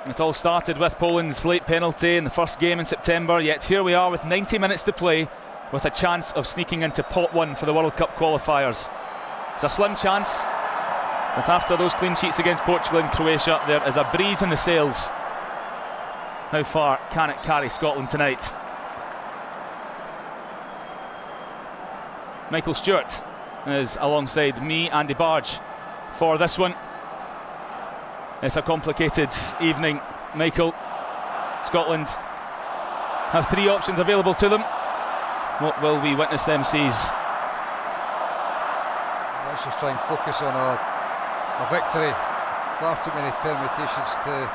It all started with Poland's late penalty in the first game in September, yet here we are with 90 minutes to play with a chance of sneaking into pot 1 for the World Cup qualifiers. It's a slim chance, but after those clean sheets against Portugal and Croatia, there is a breeze in the sails. How far can it carry Scotland tonight? Michael Stewart is alongside me, Andy Barge, for this one. It's a complicated evening, Michael. Scotland have 3 options available to them. What will we witness them seize? Let's just try and focus on a victory. Far too many permutations to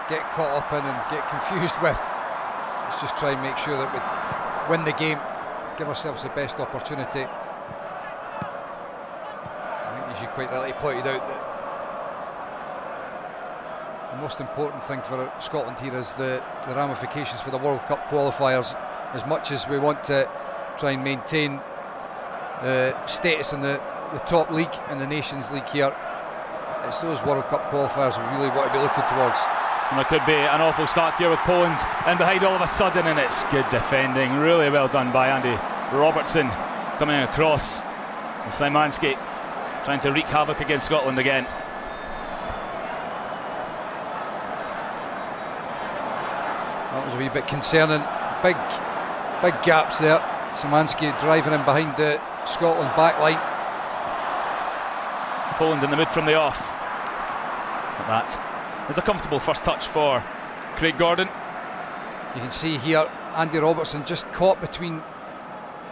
get caught up in and get confused with. Let's just try and make sure that we win the game, give ourselves the best opportunity. I think, as you quite rightly pointed out, that the most important thing for Scotland here is the ramifications for the World Cup qualifiers. As much as we want to try and maintain status in the top league and the Nations League here, it's those World Cup qualifiers we really want to be looking towards. And there could be an awful start here with Poland in behind all of a sudden, and it's good defending, really well done by Andy Robertson coming across. And Szymanski trying to wreak havoc against Scotland again. That was a wee bit concerning. Big gaps there. Szymanski driving in behind the Scotland back line. Poland in the mid from the off. But that is a comfortable first touch for Craig Gordon. You can see here Andy Robertson just caught between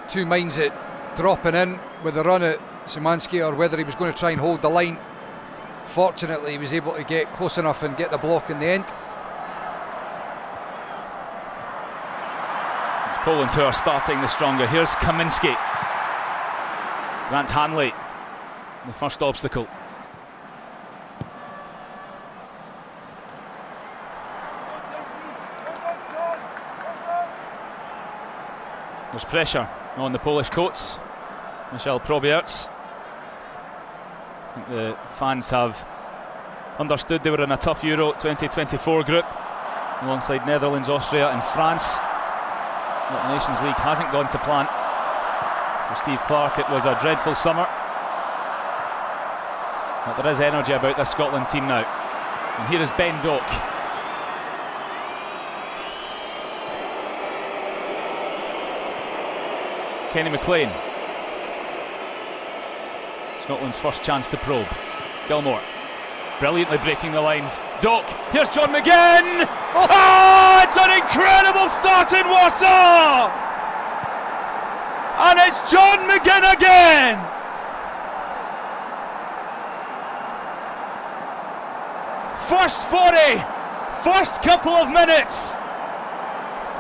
2 minds at dropping in with a run at Szymanski, or whether he was going to try and hold the line. Fortunately, he was able to get close enough and get the block in the end. Poland who are starting the stronger. Here's Kaminski. Grant Hanley, the first obstacle. There's pressure on the Polish coats. Michel Probierz. I think the fans have understood they were in a tough Euro 2024 group alongside Netherlands, Austria and France. But the Nations League hasn't gone to plan. For Steve Clarke, it was a dreadful summer. But there is energy about this Scotland team now. And here is Ben Doak. Kenny McLean. Scotland's first chance to probe. Gilmore brilliantly breaking the lines. Doak, here's John McGinn! Oh, it's an incredible start in Warsaw! And it's John McGinn again! First 40, first couple of minutes,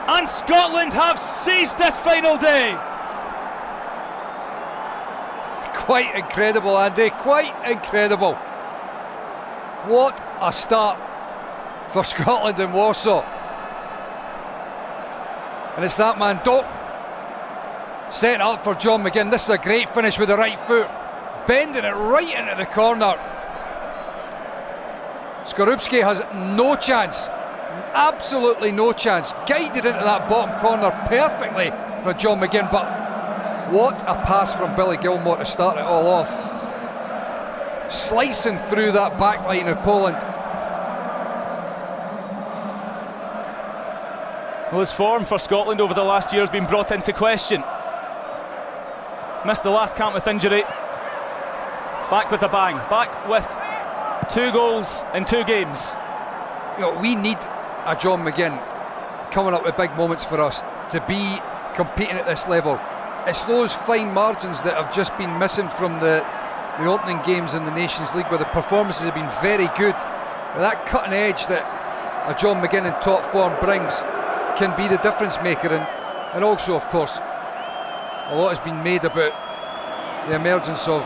and Scotland have seized this final day. Quite incredible, Andy, quite incredible. What a start for Scotland in Warsaw. And it's that man Doak setting up for John McGinn. This is a great finish with the right foot, bending it right into the corner. Skorupski has no chance, absolutely no chance. Guided into that bottom corner perfectly for John McGinn, but what a pass from Billy Gilmore to start it all off. Slicing through that back line of Poland. Well, his form for Scotland over the last year has been brought into question. Missed the last camp with injury. Back with a bang. Back with 2 goals in 2 games. You know, we need a John McGinn coming up with big moments for us to be competing at this level. It's those fine margins that have just been missing from the opening games in the Nations League, where the performances have been very good. But that cutting edge that a John McGinn in top form brings can be the difference maker. And also, of course, a lot has been made about the emergence of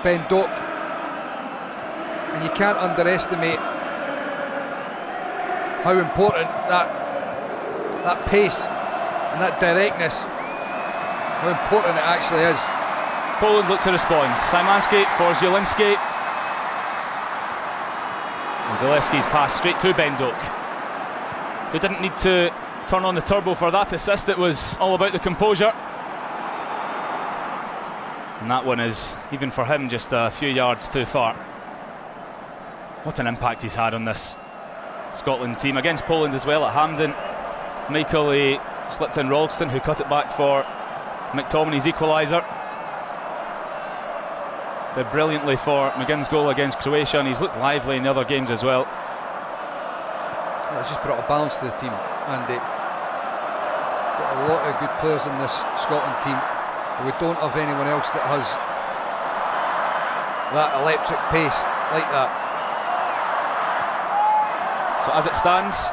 Ben Doak, and you can't underestimate how important that pace and that directness, how important it actually is. Poland look to respond. Szymanski for Zielinski. Zalewski's pass straight to Ben Doak, who didn't need to turn on the turbo for that assist. It was all about the composure. And that one is, even for him, just a few yards too far. What an impact he's had on this Scotland team. Against Poland as well at Hampden, Michael, he slipped in Ralston, who cut it back for McTominay's equaliser. Did brilliantly for McGinn's goal against Croatia, and he's looked lively in the other games as well. Yeah, it's just brought a balance to the team, and we've got a lot of good players in this Scotland team, but we don't have anyone else that has that electric pace like that. So as it stands,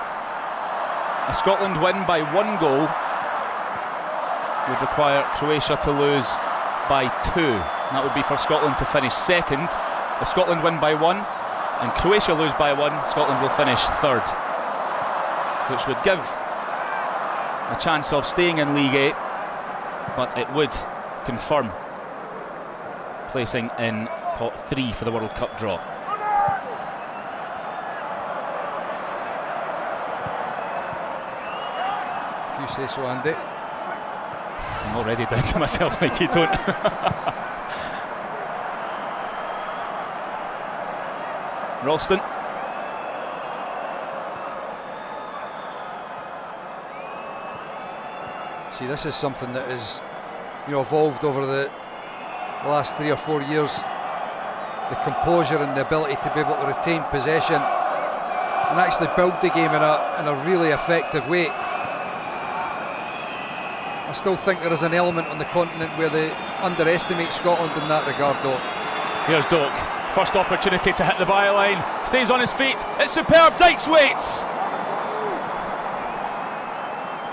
a Scotland win by 1 goal would require Croatia to lose by 2. That would be for Scotland to finish second. If Scotland win by 1 and Croatia lose by 1, Scotland will finish third, which would give a chance of staying in League A, but it would confirm placing in pot 3 for the World Cup draw. If you say so, Andy. I'm already down to myself, Mikey, don't. Ralston. See, this is something that has, evolved over the last 3 or 4 years. The composure and the ability to be able to retain possession and actually build the game in a really effective way. I still think there is an element on the continent where they underestimate Scotland in that regard, though. Here's Doak. First opportunity to hit the byline. Stays on his feet. It's superb. Dykes waits.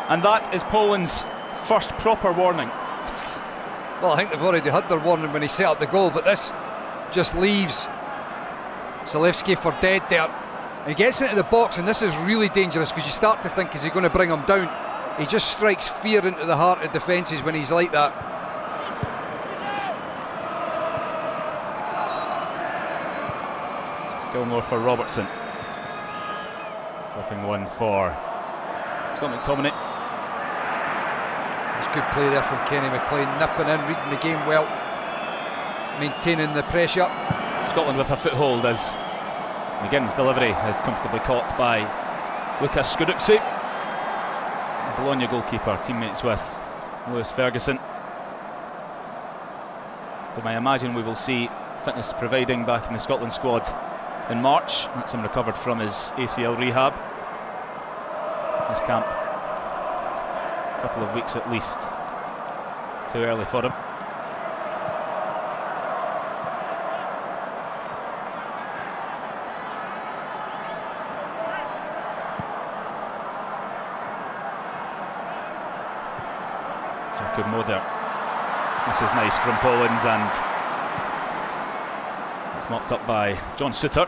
And that is Poland's first proper warning. Well, I think they've already had their warning when he set up the goal, but this just leaves Zalewski for dead there. He gets into the box, and this is really dangerous because you start to think, is he going to bring him down? He just strikes fear into the heart of defences when he's like that. Gilmore for Robertson. Dropping one for Scott McTominay. It's good play there from Kenny McLean, nipping in, reading the game well, maintaining the pressure. Scotland with a foothold as McGinn's delivery is comfortably caught by Lucas Skorupski, the Bologna goalkeeper, teammates with Lewis Ferguson, whom I imagine we will see fitness providing back in the Scotland squad in March. That's him recovered from his ACL rehab. His camp, a couple of weeks at least. Too early for him. Jakob Moder. This is nice from Poland, and it's mopped up by John Souttar.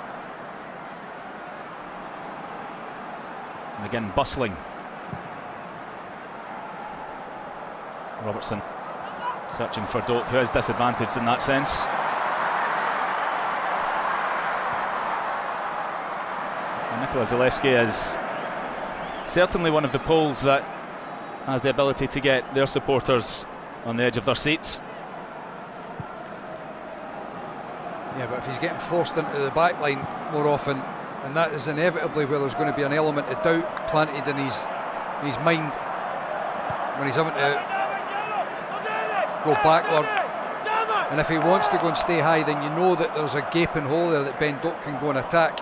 And again, bustling. Robertson searching for Doak, who is disadvantaged in that sense. And Nikola Zalewski is certainly one of the Poles that has the ability to get their supporters on the edge of their seats. Yeah, but if he's getting forced into the back line more often, and that is inevitably where there's going to be an element of doubt planted in his mind when he's having to go backward. And if he wants to go and stay high, then you know that there's a gaping hole there that Ben Doak can go and attack.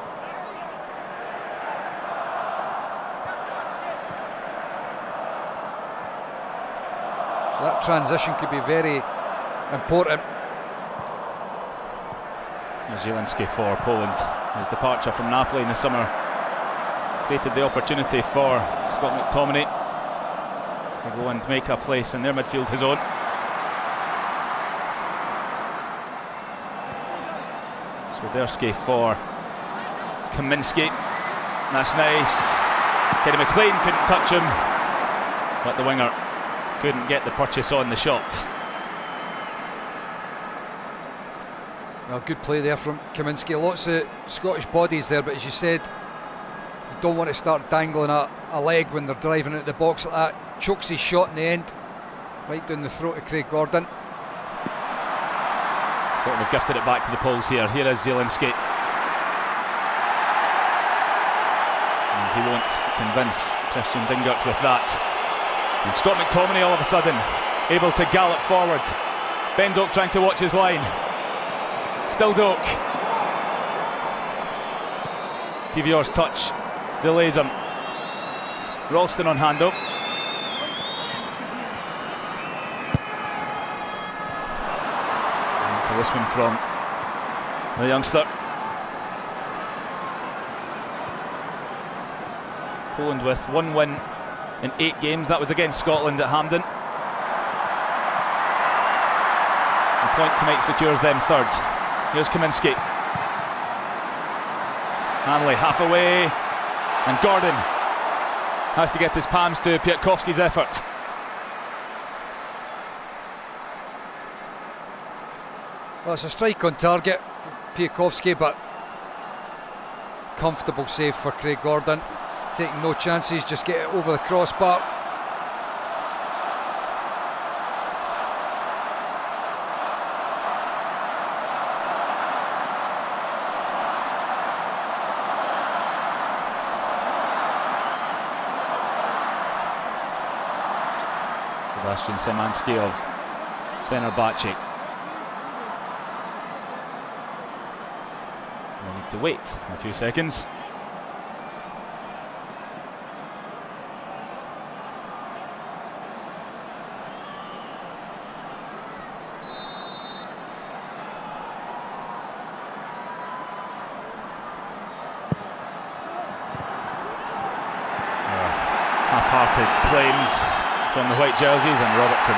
So that transition could be very important. Zielinski for Poland. His departure from Napoli in the summer created the opportunity for Scott McTominay to go and make a place in their midfield his own. Swiderski for Kaminski. That's nice. Kenny McLean couldn't touch him, but the winger couldn't get the purchase on the shot. Well, good play there from Kamiński. Lots of Scottish bodies there, but as you said, you don't want to start dangling a leg when they're driving at the box like that. Chokes his shot in the end, right down the throat of Craig Gordon. Scotland have gifted it back to the Poles here. Here is Zielinski. And he won't convince Christian Dingert with that. And Scott McTominay all of a sudden able to gallop forward. Ben Doak trying to watch his line. Still Doak. Kivior's touch delays him. Ralston on hand up. So this one from the youngster. Poland with 1 win in 8 games. That was against Scotland at Hampden. A point to make secures them third. Here's Kamiński. Hanley half away, and Gordon has to get his palms to Piatkowski's effort. Well, it's a strike on target for Piatkowski, but comfortable save for Craig Gordon. Taking no chances, just get it over the crossbar. Sebastian Szymanski of Fenerbahce. We'll need to wait a few seconds. Half-hearted claims from the white jerseys, and Robertson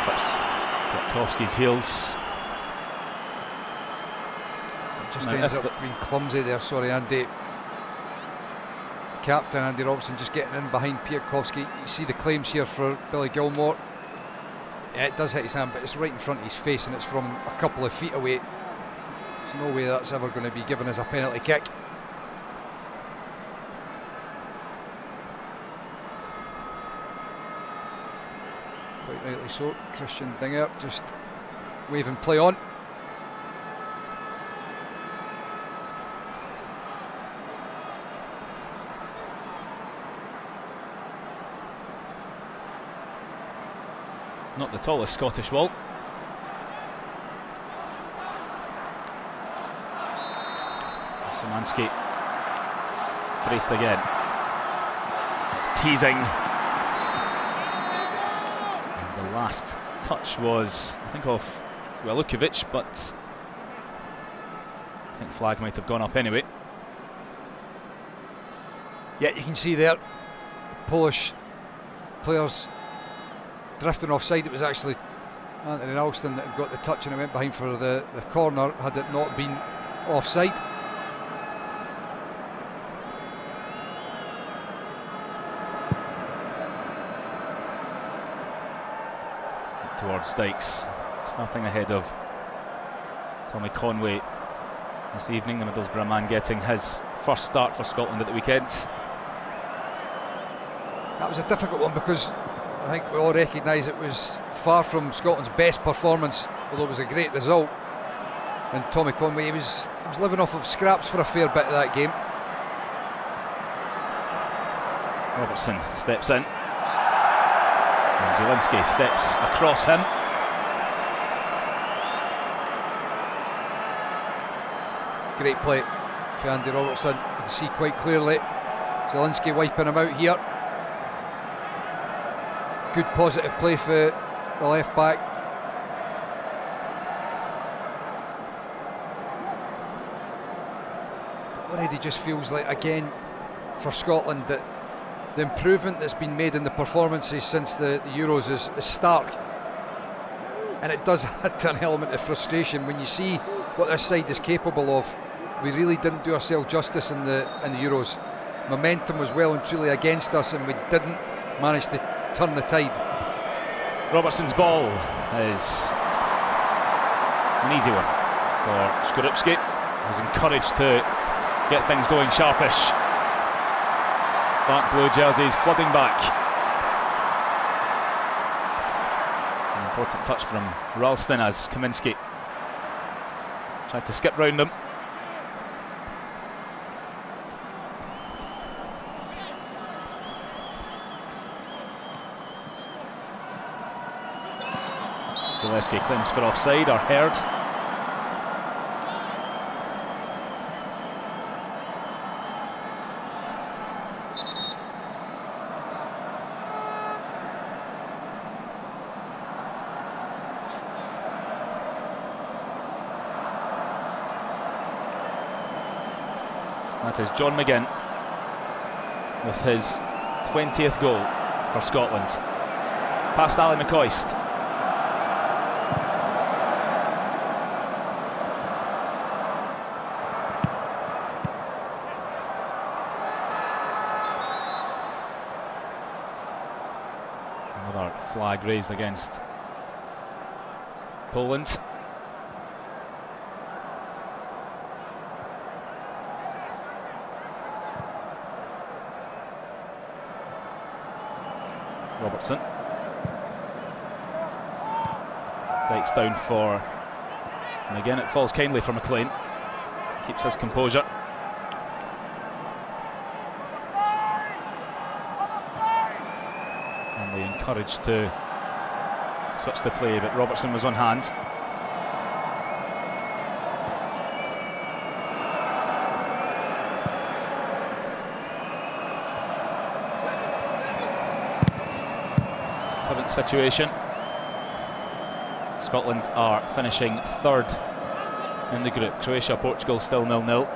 clips Piatkowski's heels. Just ends up being clumsy there, sorry Andy. Captain Andy Robertson just getting in behind Piatkowski. You see the claims here for Billy Gilmore. Yeah, it does hit his hand, but it's right in front of his face and it's from a couple of feet away. There's no way that's ever going to be given as a penalty kick. Quite rightly so. Christian Dingert just waving play on. Not the tallest Scottish wall. Szymanski braced again. It's teasing. And the last touch was, I think, off Walukovic, but I think flag might have gone up anyway. Yeah, you can see there, Polish players drifting offside. It was actually Anthony Ralston that had got the touch and it went behind for the corner had it not been offside. Towards Dykes, starting ahead of Tommy Conway this evening. The Middlesbrough man getting his first start for Scotland at the weekend. That was a difficult one because I think we all recognise it was far from Scotland's best performance, although it was a great result. And Tommy Conway, he was living off of scraps for a fair bit of that game. Robertson steps in, and Zielinski steps across him. Great play for Andy Robertson. You can see quite clearly Zielinski wiping him out here. Good positive play for the left back. But already just feels like, again, for Scotland, that the improvement that's been made in the performances since the Euros is stark. And it does add to an element of frustration when you see what this side is capable of. We really didn't do ourselves justice in the Euros. Momentum was well and truly against us, and we didn't manage to turn the tide. Robertson's ball is An easy one for Skorupski, who's encouraged to get things going sharpish. Dark blue jerseys flooding back. An important touch from Ralston as Kaminski tried to skip round him. Zalewski claims for offside, or heard. That is John McGinn with his 20th goal for Scotland. Past Ali McCoist. Another flag raised against Poland. Robertson. Dykes down for McGinn. It falls kindly for McLean. Keeps his composure. And they encouraged to switch the play, but Robertson was on hand. Situation. Scotland are finishing third in the group. Croatia, Portugal still 0-0.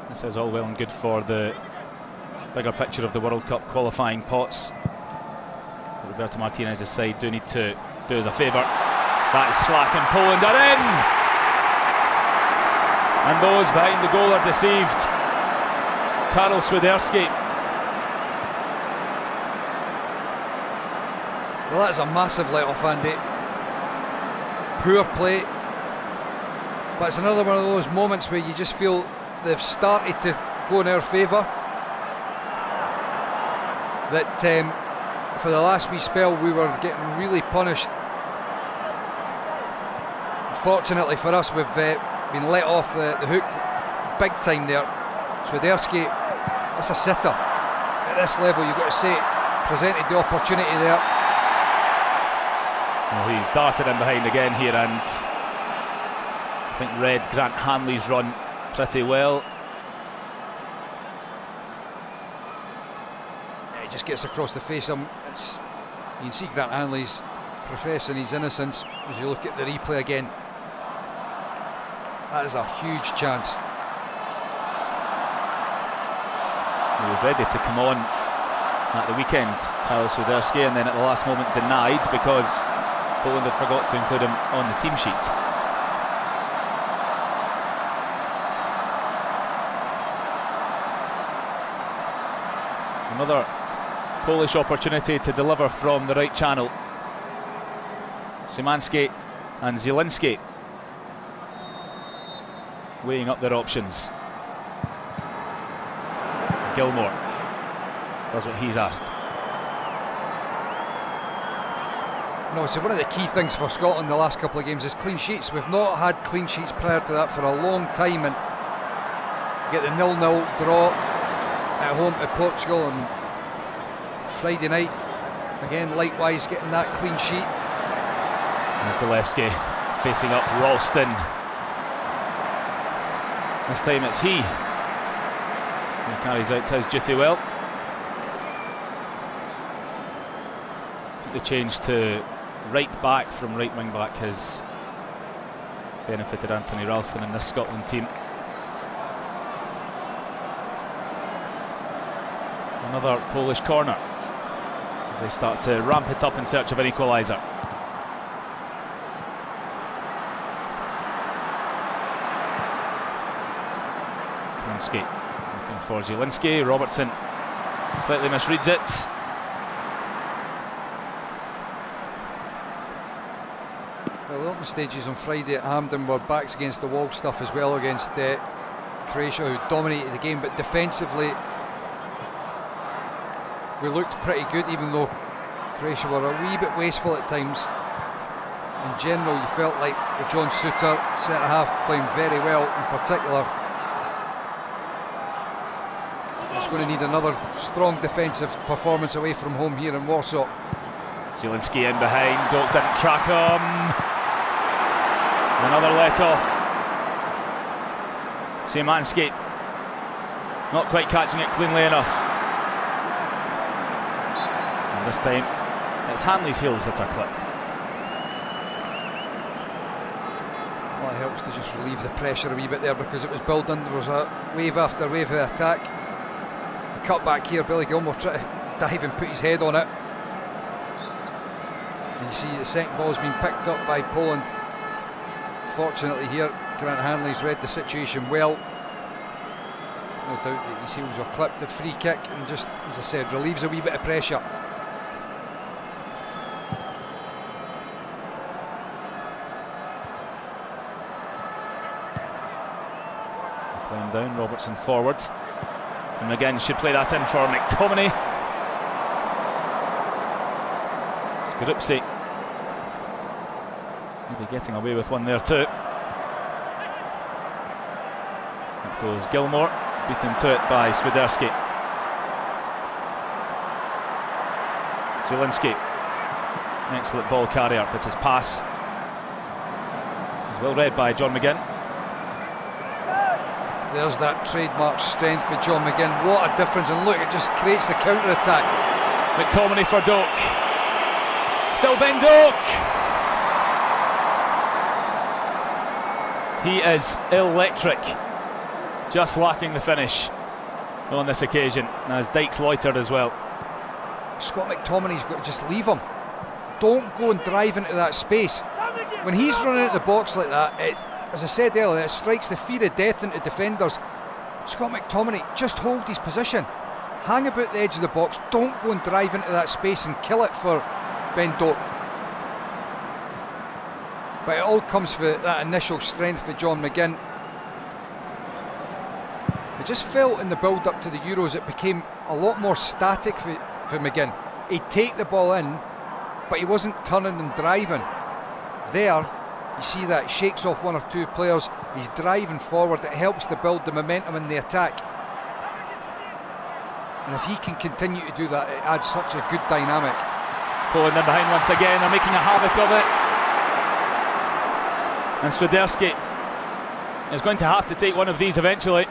This is all well and good for the bigger picture of the World Cup qualifying pots. Roberto Martinez's side do need to do us a favour. That is slack, and Poland are in! And those behind the goal are deceived. Karol Swiderski. Well, that's a massive let-off, Andy. Poor play. But it's another one of those moments where you just feel they've started to go in our favour. That for the last wee spell we were getting really punished. Fortunately for us, we've been let off the hook big time there. Swiderski, that's a sitter. At this level, you've got to say, presented the opportunity there. Well, he's darted in behind again here, and I think read Grant Hanley's run pretty well. Yeah, he just gets across the face. You can see Grant Hanley's professing his innocence as you look at the replay again. That is a huge chance. He was ready to come on at the weekend, Karol Swiderski, and then at the last moment denied because Poland had forgot to include him on the team sheet. Another Polish opportunity to deliver from the right channel. Szymanski and Zielinski weighing up their options. Gilmore does what he's asked. No, so one of the key things for Scotland the last couple of games is clean sheets. We've not had clean sheets prior to that for a long time, and get the 0-0 draw at home to Portugal on Friday night. Again, likewise getting that clean sheet. And Zalewski facing up Ralston. This time it's he who carries out his duty well. The change to right back from right wing back has benefited Anthony Ralston in this Scotland team. Another Polish corner as they start to ramp it up in search of an equaliser. Kaminski looking for Zielinski. Robertson slightly misreads it. opening stages on Friday at Hampden were backs against the wall stuff as well against Croatia, who dominated the game, but defensively we looked pretty good, even though Croatia were a wee bit wasteful at times. In general, you felt like with John Souttar, centre half, playing very well in particular. It's going to need another strong defensive performance away from home here in Warsaw. Zielinski in behind, Doak didn't track him. Another let off. Szymanski not quite catching it cleanly enough. And this time it's Hanley's heels that are clipped. Well, it helps to just relieve the pressure a wee bit there because it was building. There was a wave after wave of attack. A cut back here, Billy Gilmour tried to dive and put his head on it. And you see the second ball has been picked up by Poland. Fortunately here, Grant Hanley's read the situation well. No doubt that his heels were clipped. A free kick, and just, as I said, relieves a wee bit of pressure. Playing down, Robertson forward. And again should play that in for McTominay. Skorupski maybe getting away with one there too. Up goes Gilmour, beaten to it by Swiderski. Zielinski, excellent ball carrier, but his pass is well read by John McGinn. There's that trademark strength for John McGinn. What a difference, and look, it just creates the counter-attack. McTominay for Doak. Still Ben Doak. He is electric, just lacking the finish on this occasion, as Dykes loitered as well. Scott McTominay's got to just leave him. Don't go and drive into that space. When he's running at the box like that, it, as I said earlier, it strikes the fear of death into defenders. Scott McTominay, just hold his position. Hang about the edge of the box. Don't go and drive into that space and kill it for Ben Doak. But it all comes for that initial strength for John McGinn. I just felt in the build-up to the Euros it became a lot more static for McGinn. He'd take the ball in, but he wasn't turning and driving. There, you see that, shakes off one or two players, he's driving forward, it helps to build the momentum in the attack. And if he can continue to do that, it adds such a good dynamic. Pulling them behind once again, they're making a habit of it. And Swiderski is going to have to take one of these eventually.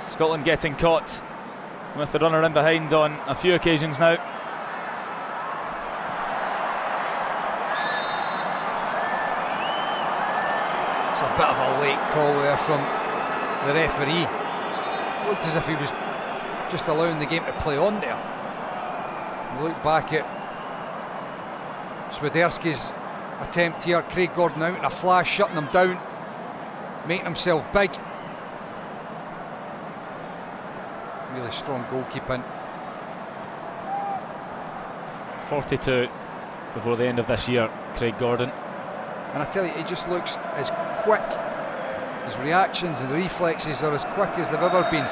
Scotland getting caught with the runner in behind on a few occasions now. It's a bit of a late call there from the referee. It looked as if he was just allowing the game to play on there. You look back at Swiderski's attempt here, Craig Gordon out in a flash, shutting him down, making himself big. Really strong goalkeeping. 42 before the end of this year, Craig Gordon. And I tell you, he just looks as quick. His reactions and reflexes are as quick as they've ever been.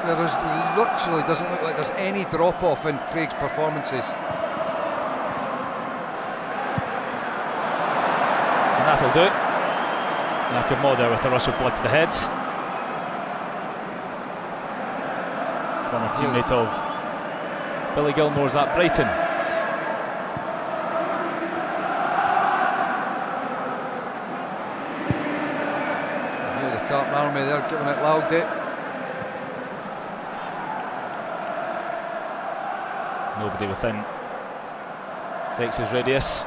There is literally doesn't look like there's any drop off in Craig's performances. And that'll do it. Nakamura with a rush of blood to the head. Former teammate of Billy Gilmour's at Brighton. Here the Tartan Army, they're giving it loud. Nobody within Dykes' radius.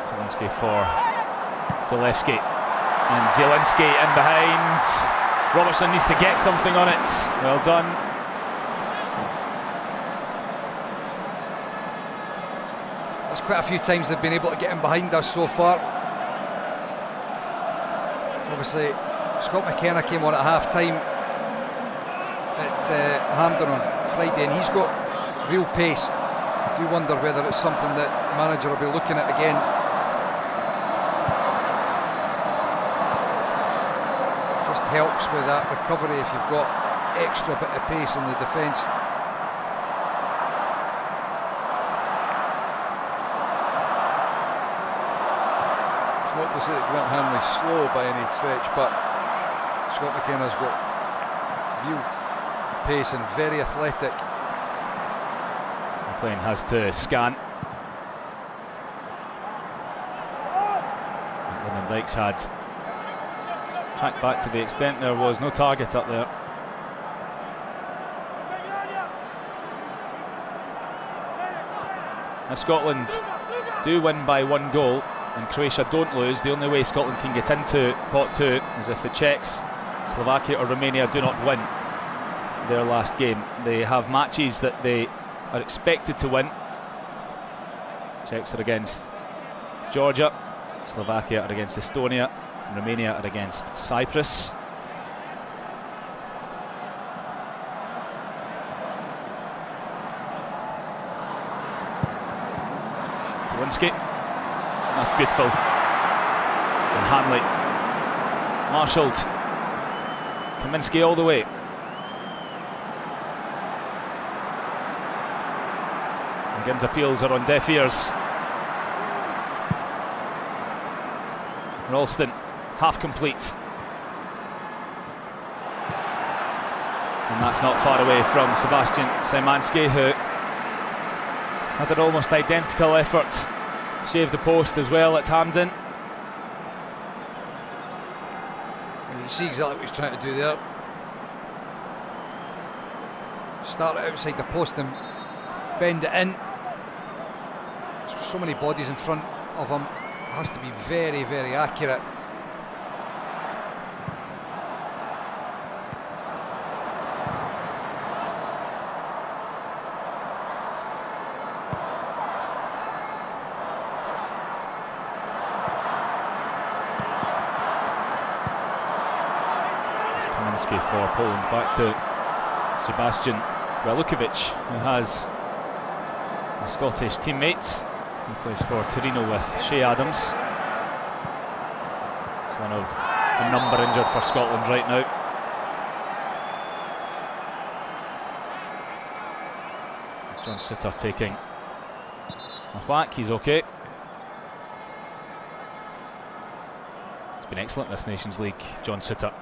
Zielinski for Zalewski, and Zielinski in behind. Robertson needs to get something on it. Well done. There's quite a few times they've been able to get in behind us so far. Obviously, Scott McKenna came on at half time at Hampden on Friday, and he's got real pace. I do wonder whether it's something that the manager will be looking at again. Just helps with that recovery if you've got extra bit of pace in the defence. It's not to say that Grant Hanley's slow by any stretch, but Scott McKenna's got real pace and very athletic. McLean has to scan. Lyndon Dykes had tracked back to the extent there was no target up there. If Scotland do win by 1 goal and Croatia don't lose, the only way Scotland can get into pot 2 is if the Czechs, Slovakia or Romania do not win their last game. They have matches that they are expected to win. Czechs are against Georgia, Slovakia are against Estonia, and Romania are against Cyprus. Zielinski, that's beautiful. And Hanley, marshalled. Kaminski all the way. McGinn's appeals are on deaf ears. Ralston, half complete. And that's not far away from Sebastian Szymanski, who had an almost identical effort, saved the post as well at Hampden. You see exactly what he's trying to do there. Start it outside the post and bend it in. There's so many bodies in front of him, it has to be very, very accurate. For Poland, back to Sebastian Walukovic, who has a Scottish teammate. He plays for Torino with Shea Adams. He's one of a number injured for Scotland right now. John Sutter taking a whack, he's okay. It's been excellent this Nations League, John Sutter.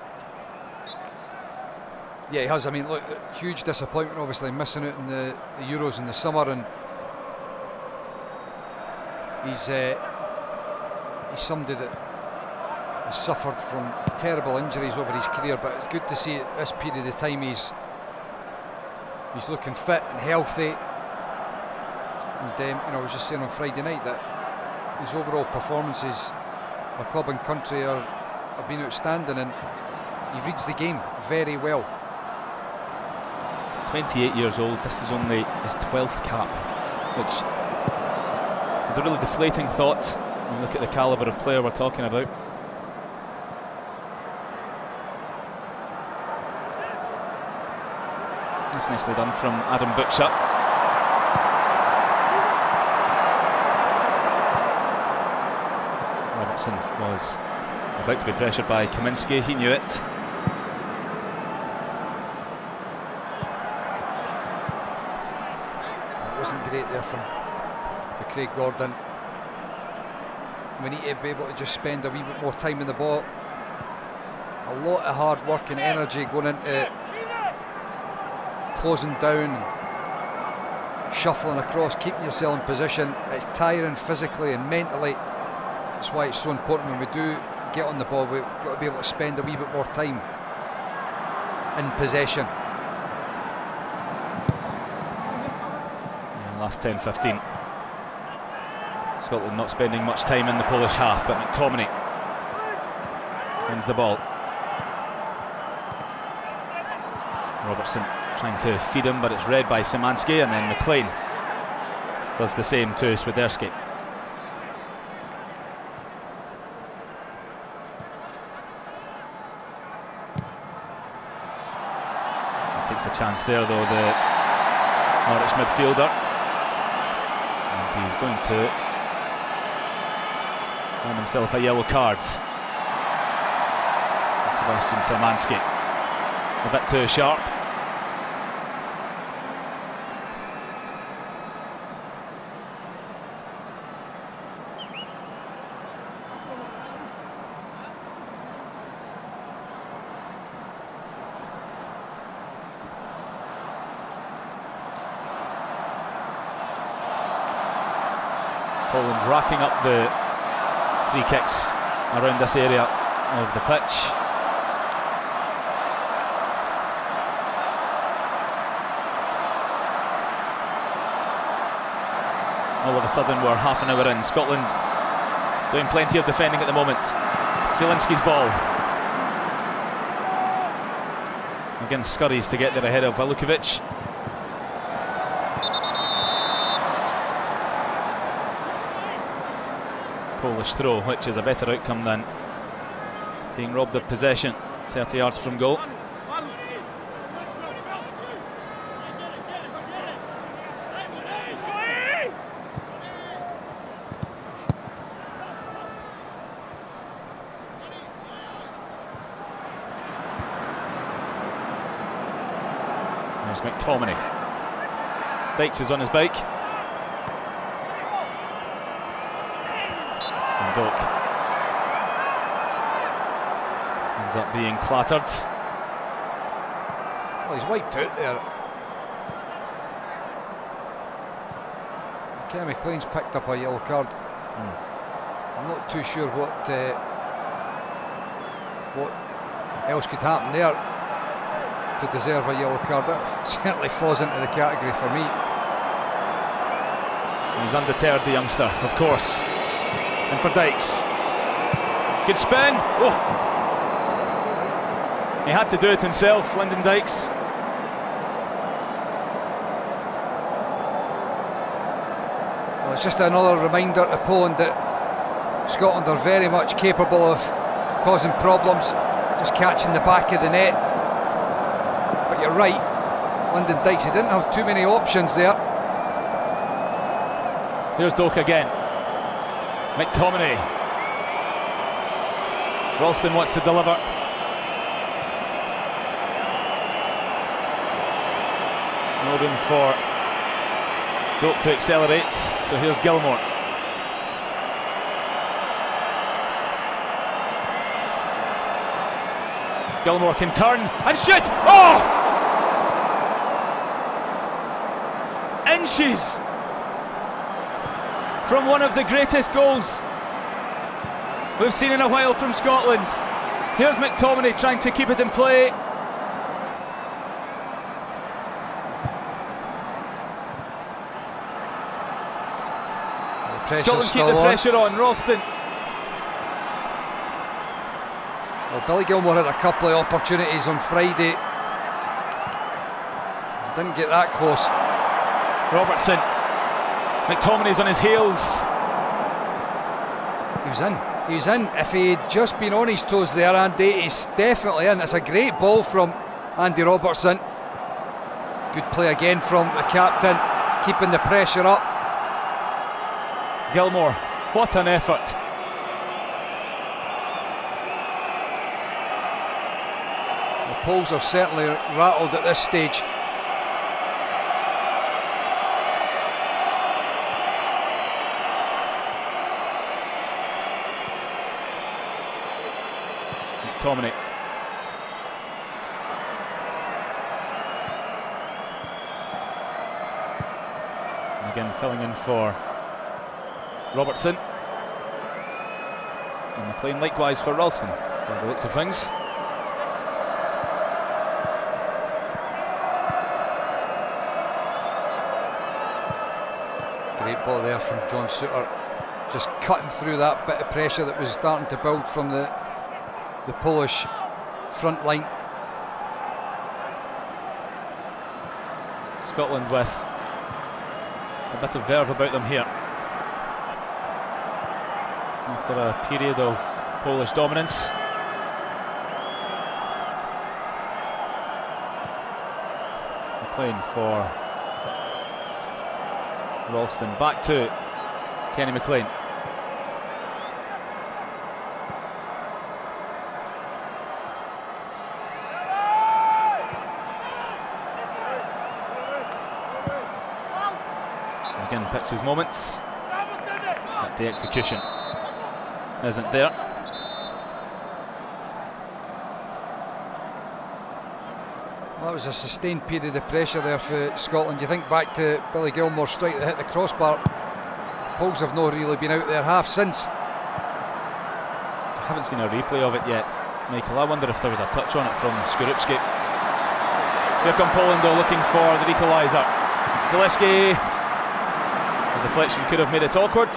Yeah, he has. I mean, look, huge disappointment obviously missing out in the Euros in the summer, and he's somebody that has suffered from terrible injuries over his career, but it's good to see at this period of time he's looking fit and healthy. And you know, I was just saying on Friday night that his overall performances for club and country have been outstanding, and he reads the game very well. 28 years old, this is only his 12th cap, which is a really deflating thought when you look at the calibre of player we're talking about. That's nicely done from Adam Butcher. Robertson was about to be pressured by Kaminski, he knew it. Great there for Craig Gordon. We need to be able to just spend a wee bit more time in the ball. A lot of hard work and energy going into closing down and shuffling across, keeping yourself in position. It's tiring physically and mentally. That's why it's so important when we do get on the ball, we've got to be able to spend a wee bit more time in possession. Last 10-15. Scotland not spending much time in the Polish half, but McTominay wins the ball. Robertson trying to feed him, but it's read by Szymanski, and then McLean does the same to Swiderski. Takes Takes a chance there though, the Norwich midfielder, and he's going to earn himself a yellow card. Sebastian Szymanski a bit too sharp. Poland racking up the free kicks around this area of the pitch. All of a sudden we're half an hour in. Scotland doing plenty of defending at the moment. Zielinski's ball. Again, scurries to get there ahead of Walukovic. Polish throw, which is a better outcome than being robbed of possession 30 yards from goal. There's McTominay. Dykes is on his bike. And Doak ends up being clattered. Well, he's wiped out there. Kenny McLean's picked up a yellow card. I'm not too sure what else could happen there to deserve a yellow card. That certainly falls into the category for me. He's undeterred, the youngster, of course. And for Dykes, good spin. Oh, he had to do it himself, Lyndon Dykes. Well, it's just another reminder to Poland that Scotland are very much capable of causing problems, just catching the back of the net. But you're right, Lyndon Dykes, he didn't have too many options there. Here's Doak again. McTominay. Ralston wants to deliver. No room for Doak to accelerate, so here's Gilmour. Gilmour can turn and shoot! Oh! Inches from one of the greatest goals we've seen in a while from Scotland. Here's McTominay trying to keep it in play. Scotland keep the pressure on. Ralston. Well, Billy Gilmour had a couple of opportunities on Friday. Didn't get that close. Robertson. McTominay's on his heels. He was in. He was in. If he had just been on his toes there, Andy, he's definitely in. It's a great ball from Andy Robertson. Good play again from the captain, keeping the pressure up. Gilmour, what an effort. The Poles are certainly rattled at this stage. McTominay. And again filling in for Robertson. And McLean likewise for Ralston, by the looks of things. Great ball there from John Souttar, just cutting through that bit of pressure that was starting to build from the Polish front line. Scotland with a bit of verve about them here. After a period of Polish dominance. playing for Ralston. Back to Kenny McLean. Again picks his moments, but the execution isn't there. Well, that was a sustained period of pressure there for Scotland. You think back to Billy Gilmore's strike that hit the crossbar. Poles have not really been out there half since. I haven't seen a replay of it yet, Michael. I wonder if there was a touch on it from Skorupski. Here come Poland though, looking for the equaliser. Zalewski. The deflection could have made it awkward,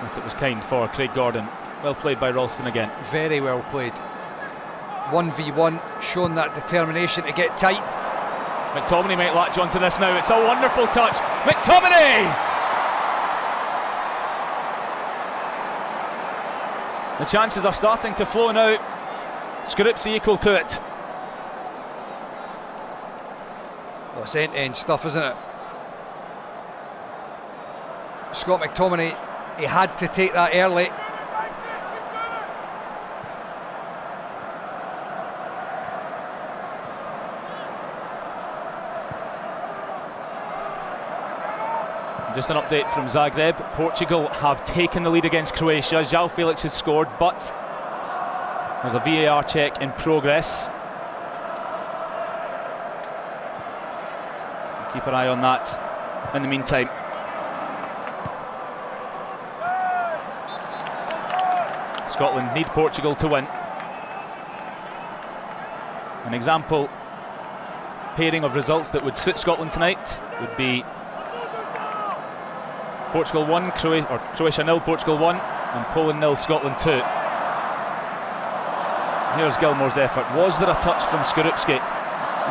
but it was kind for Craig Gordon. Well played by Ralston again. Very well played. 1v1, shown that determination to get tight. McTominay might latch onto this now. It's a wonderful touch. McTominay! The chances are starting to flow now. Skorupski equal to it. Well, it's end-to-end stuff, isn't it? Scott McTominay, he had to take that early. Just an update from Zagreb. Portugal have taken the lead against Croatia. João Felix has scored, but there's a VAR check in progress. Keep an eye on that in the meantime. Scotland need Portugal to win. An example pairing of results that would suit Scotland tonight would be Portugal 1, Croatia 0, Portugal 1, and Poland 0, Scotland 2. Here's Gilmore's effort. Was there a touch from Skorupski?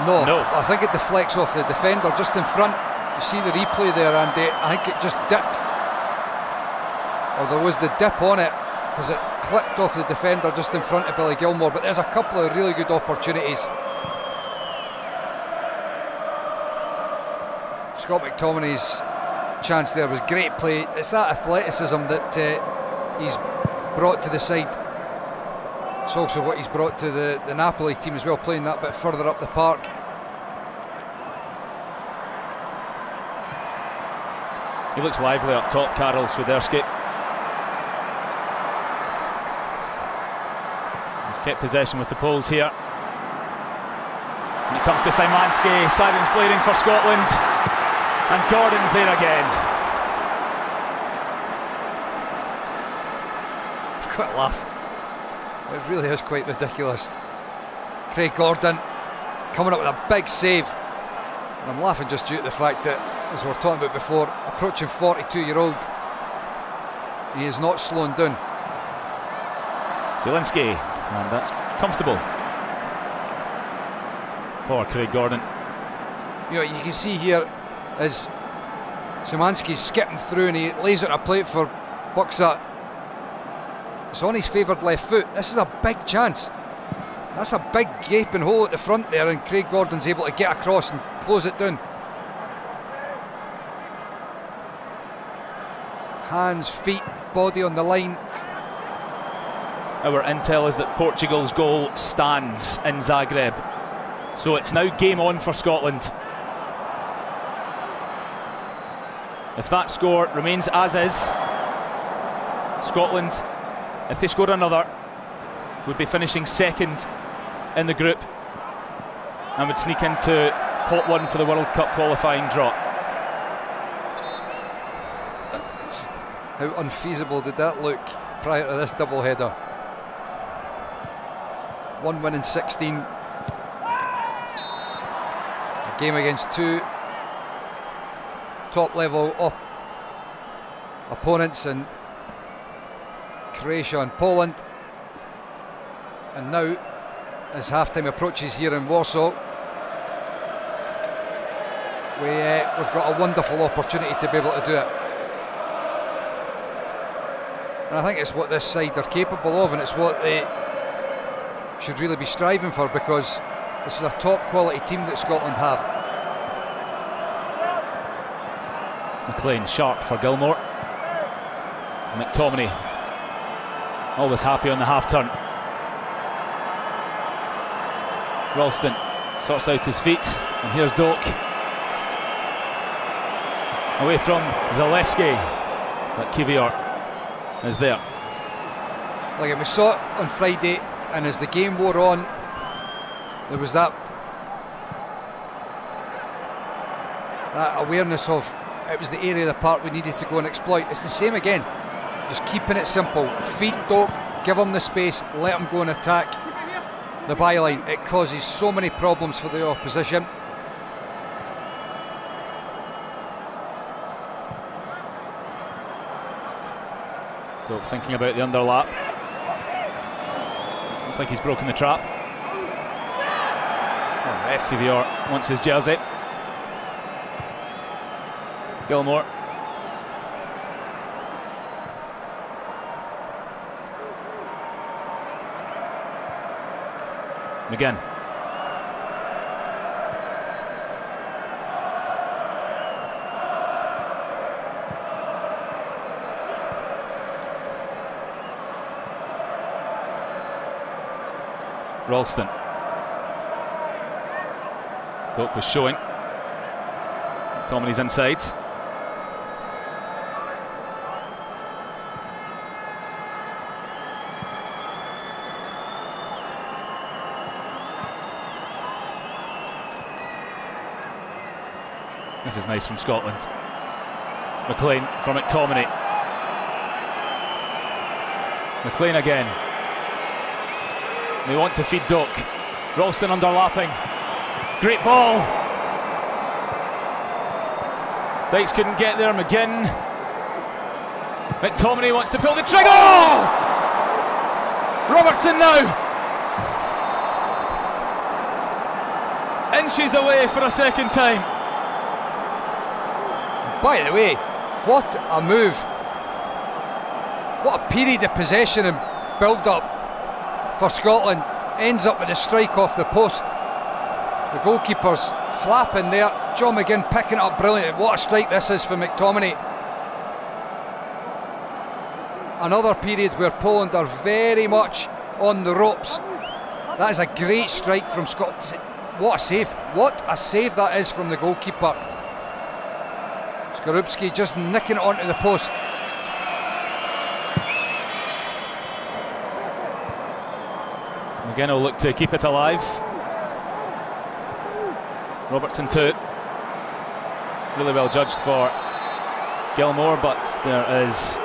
No. I think it deflects off the defender just in front. You see the replay there, Andy. I think it just dipped. Or there was the dip on it, because it clipped off the defender just in front of Billy Gilmore. But there's a couple of really good opportunities. Scott McTominay's chance there was great play. It's that athleticism that he's brought to the side. It's also what he's brought to the Napoli team as well, playing that bit further up the park. He looks lively up top, Karol Swiderski. He's kept possession with the Poles here. When it comes to Szymanski, sirens blaring for Scotland, and Gordon's there again. I've got to laugh. It really is quite ridiculous. Craig Gordon coming up with a big save, and I'm laughing just due to the fact that, as we were talking about before, approaching 42-year-old, he is not slowing down. Zielinski, and that's comfortable for Craig Gordon. You know, you can see here as Szymanski's skipping through and he lays it on a plate for Buxa. It's on his favoured left foot. This is a big chance. That's a big gaping hole at the front there, and Craig Gordon's able to get across and close it down. Hands, feet, body on the line. Our intel is that Portugal's goal stands in Zagreb, so it's now game on for Scotland. If that score remains as is, Scotland, if they score another, would be finishing second in the group and would sneak into pot 1 for the World Cup qualifying draw. How unfeasible did that look prior to this double header? 1 win in 16. A game against two top level opponents in Croatia and Poland. And now, as half-time approaches here in Warsaw, we've got a wonderful opportunity to be able to do it. And I think it's what this side are capable of, and it's what they should really be striving for, because This is a top quality team that Scotland have. McLean sharp for Gilmore. McTominay always happy on the half turn. Ralston sorts out his feet, and here's Doak. Away from Zalewski, but Kivior is there. Like we saw it on Friday, and as the game wore on, there was that awareness of it was the area of the park we needed to go and exploit. It's the same again, just keeping it simple. Feed Doak, give him the space, let him go and attack the byline. It causes so many problems for the opposition. Doak thinking about the underlap. Looks like he's broken the trap. Kivior wants his jersey. Gilmore. McGinn. Ralston. Doak was showing. Tominey's inside. This is nice from Scotland. McLean for McTominay. McLean again. They want to feed Doak. Ralston underlapping. Great ball. Dykes couldn't get there. McGinn. McTominay wants to pull the trigger. Oh! Robertson now. Inches away for a second time. By the way, what a move. What a period of possession and build-up for Scotland. Ends up with a strike off the post. The goalkeeper's flapping there. John McGinn picking it up brilliantly. What a strike this is for McTominay. Another period where Poland are very much on the ropes. That is a great strike from Scotland. What a save. What a save that is from the goalkeeper. Skorupski just nicking it onto the post. McGinn will look to keep it alive. Robertson too. Really well judged for Gilmore, but there is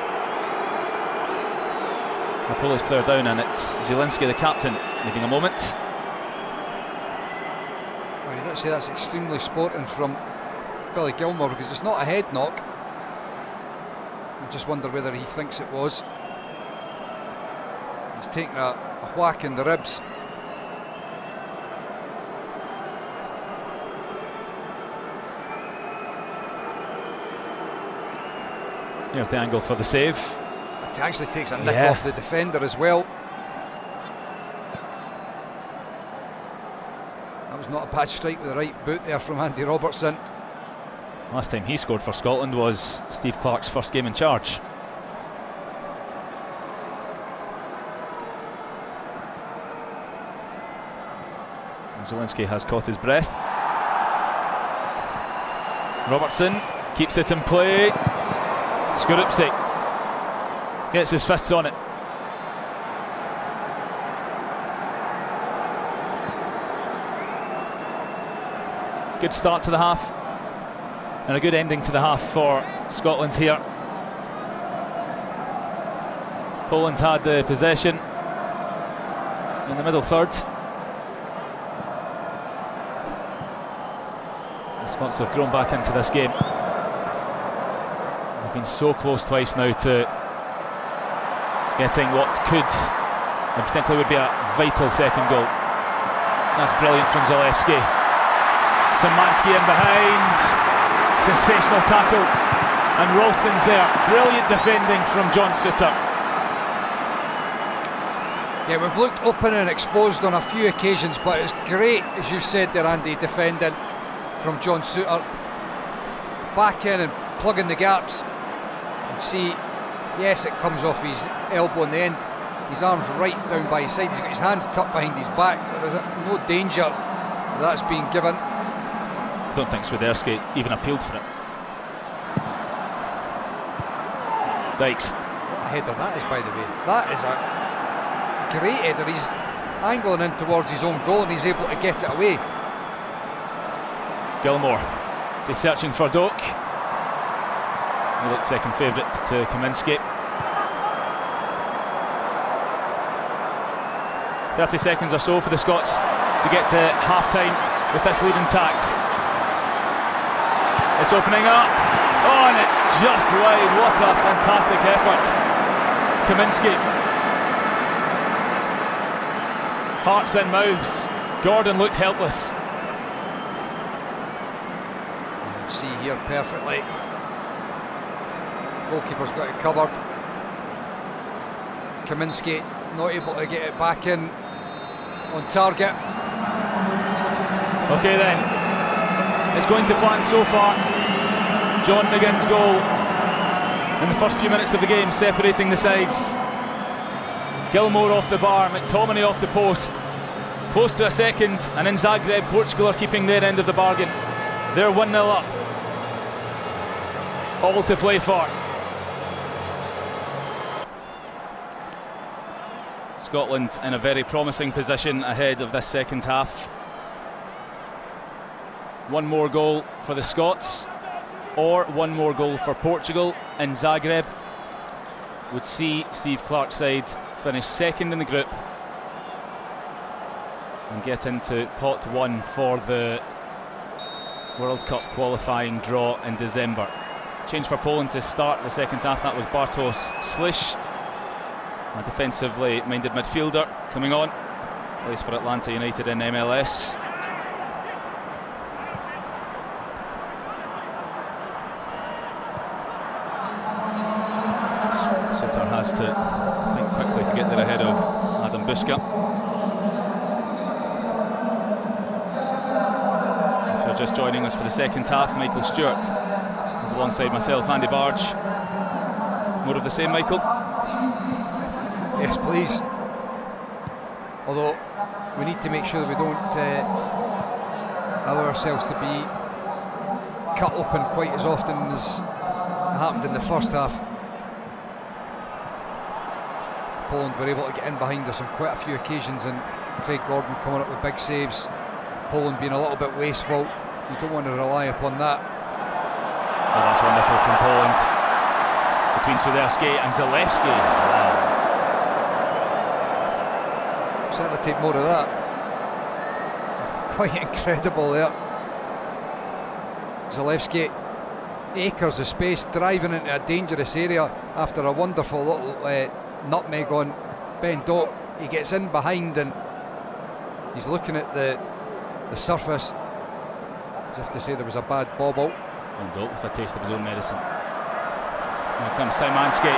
a Polish player down, and it's Zielinski, the captain, needing a moment. Well, you don't say that's extremely sporting from Billy Gilmore, because it's not a head knock. I just wonder whether he thinks it was. He's taken a whack in the ribs. There's the angle for the save. It actually takes a nick off the defender as well. That was not a bad strike with the right boot there from Andy Robertson. Last time he scored for Scotland was Steve Clarke's first game in charge. And Zielinski has caught his breath. Robertson keeps it in play. Skorupski gets his fists on it. Good start to the half, and a good ending to the half for Scotland here. Poland had the possession in the middle third. The Scots have grown back into this game. They've been so close twice now to getting what could and potentially would be a vital second goal. That's brilliant from Zalewski. Szymanski in behind. Sensational tackle. And Ralston's there. Brilliant defending from John Souttar. Yeah, we've looked open and exposed on a few occasions, but it's great, as you said there, Andy, defending from John Souttar. Back in and plugging the gaps. And see, yes, it comes off his elbow in the end. His arm's right down by his side. He's got his hands tucked behind his back. There is no danger that's being given. I don't think Swiderski even appealed for it. Dykes. What a header that is, by the way. That is a great header. He's angling in towards his own goal and he's able to get it away. Gilmour. Is he searching for Doak? He looked second favourite to Kamiński. 30 seconds or so for the Scots to get to half-time with this lead intact. It's opening up. Oh, and it's just wide. What a fantastic effort. Kamiński. Hearts in mouths. Gordon looked helpless. You can see here perfectly. Goalkeeper's got it covered. Kamiński not able to get it back in on target. Okay then, it's going to plan so far. John McGinn's goal in the first few minutes of the game, separating the sides. Gilmour off the bar, McTominay off the post. Close to a second, and in Zagreb, Portugal are keeping their end of the bargain. They're 1-0 up. All to play for. Scotland in a very promising position ahead of this second half. One more goal for the Scots, or one more goal for Portugal in Zagreb would see Steve Clarke's side finish second in the group and get into pot one for the World Cup qualifying draw in December. Change for Poland to start the second half. That was Bartosz Slisz, a defensively minded midfielder coming on. Plays for Atlanta United in MLS. Sutter has to think quickly to get there ahead of Adam Buska. If you're just joining us for the second half, Michael Stewart is alongside myself, Andy Barge. More of the same, Michael? Yes, please. Although we need to make sure that we don't allow ourselves to be cut open quite as often as happened in the first half. Poland were able to get in behind us on quite a few occasions, and Craig Gordon coming up with big saves. Poland being a little bit wasteful. You don't want to rely upon that. Oh, that's wonderful from Poland. Between Swiderski and Zalewski. Wow. Certainly take more of that. Quite incredible there. Zalewski, acres of space, driving into a dangerous area after a wonderful little nutmeg on Ben Doak. He gets in behind and he's looking at the surface as if to say there was a bad bobble. Ben Doak with a taste of his own medicine. Here comes Szymanski.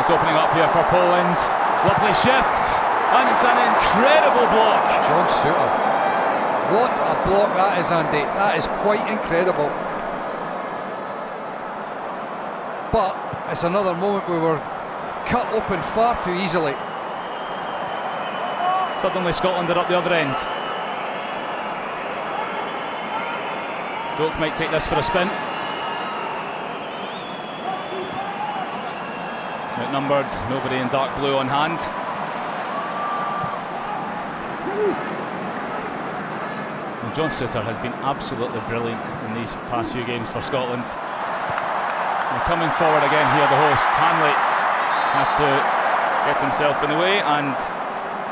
It's opening up here for Poland. Lovely shift, and it's an incredible block. John Souttar. What a block that is, Andy. That is quite incredible. But it's another moment we were cut open far too easily. Suddenly Scotland are up the other end. Doak might take this for a spin. Outnumbered, nobody in dark blue on hand. Well, John Souttar has been absolutely brilliant in these past few games for Scotland. They're coming forward again here, the hosts. Hanley has to get himself in the way, and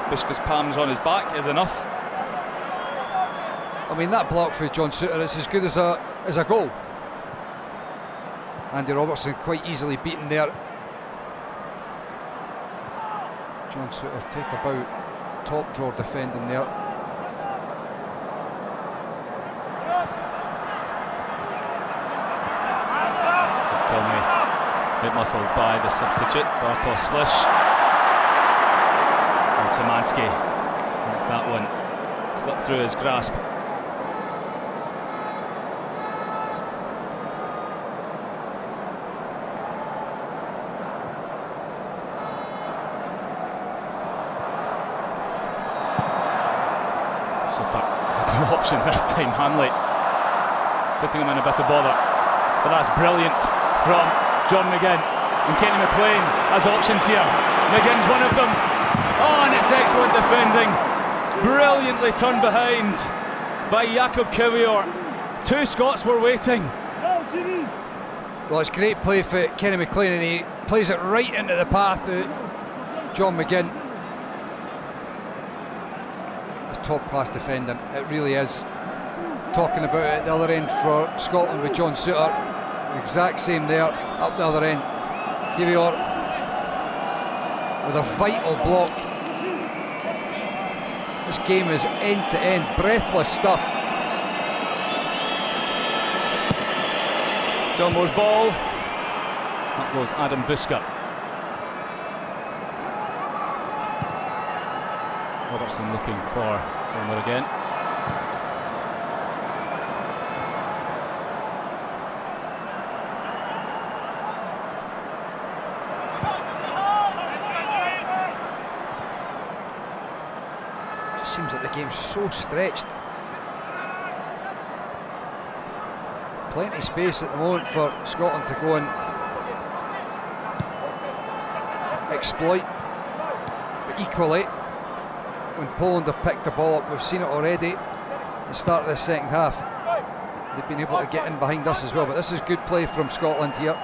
Buska's palms on his back is enough. I mean, that block for John Souttar is as good as a goal. Andy Robertson quite easily beaten there. John Souttar take about top drawer defending there. McTominay, bit muscled by the substitute, Bartosz Slisz. Szymanski lets that one slip through his grasp. No option this time. Hanley putting him in a bit of bother, but that's brilliant from John McGinn. And Kenny McLean has options here. McGinn's one of them. Oh, and it's excellent defending, brilliantly turned behind by Jakob Kiwior. Two Scots were waiting. Well, it's great play for Kenny McLean, and he plays it right into the path of John McGinn. Top class defending, it really is. Talking about it at the other end for Scotland with John Souttar, exact same there up the other end. Kiwior with a vital block. This game is end to end, breathless stuff. Gilmore's ball. Up goes Adam Buska. Robertson looking for Gilmore again. Just seems like the game's so stretched. Plenty of space at the moment for Scotland to go and exploit, but equally, when Poland have picked the ball up, we've seen it already at the start of the second half. They've been able to get in behind us as well, but this is good play from Scotland here.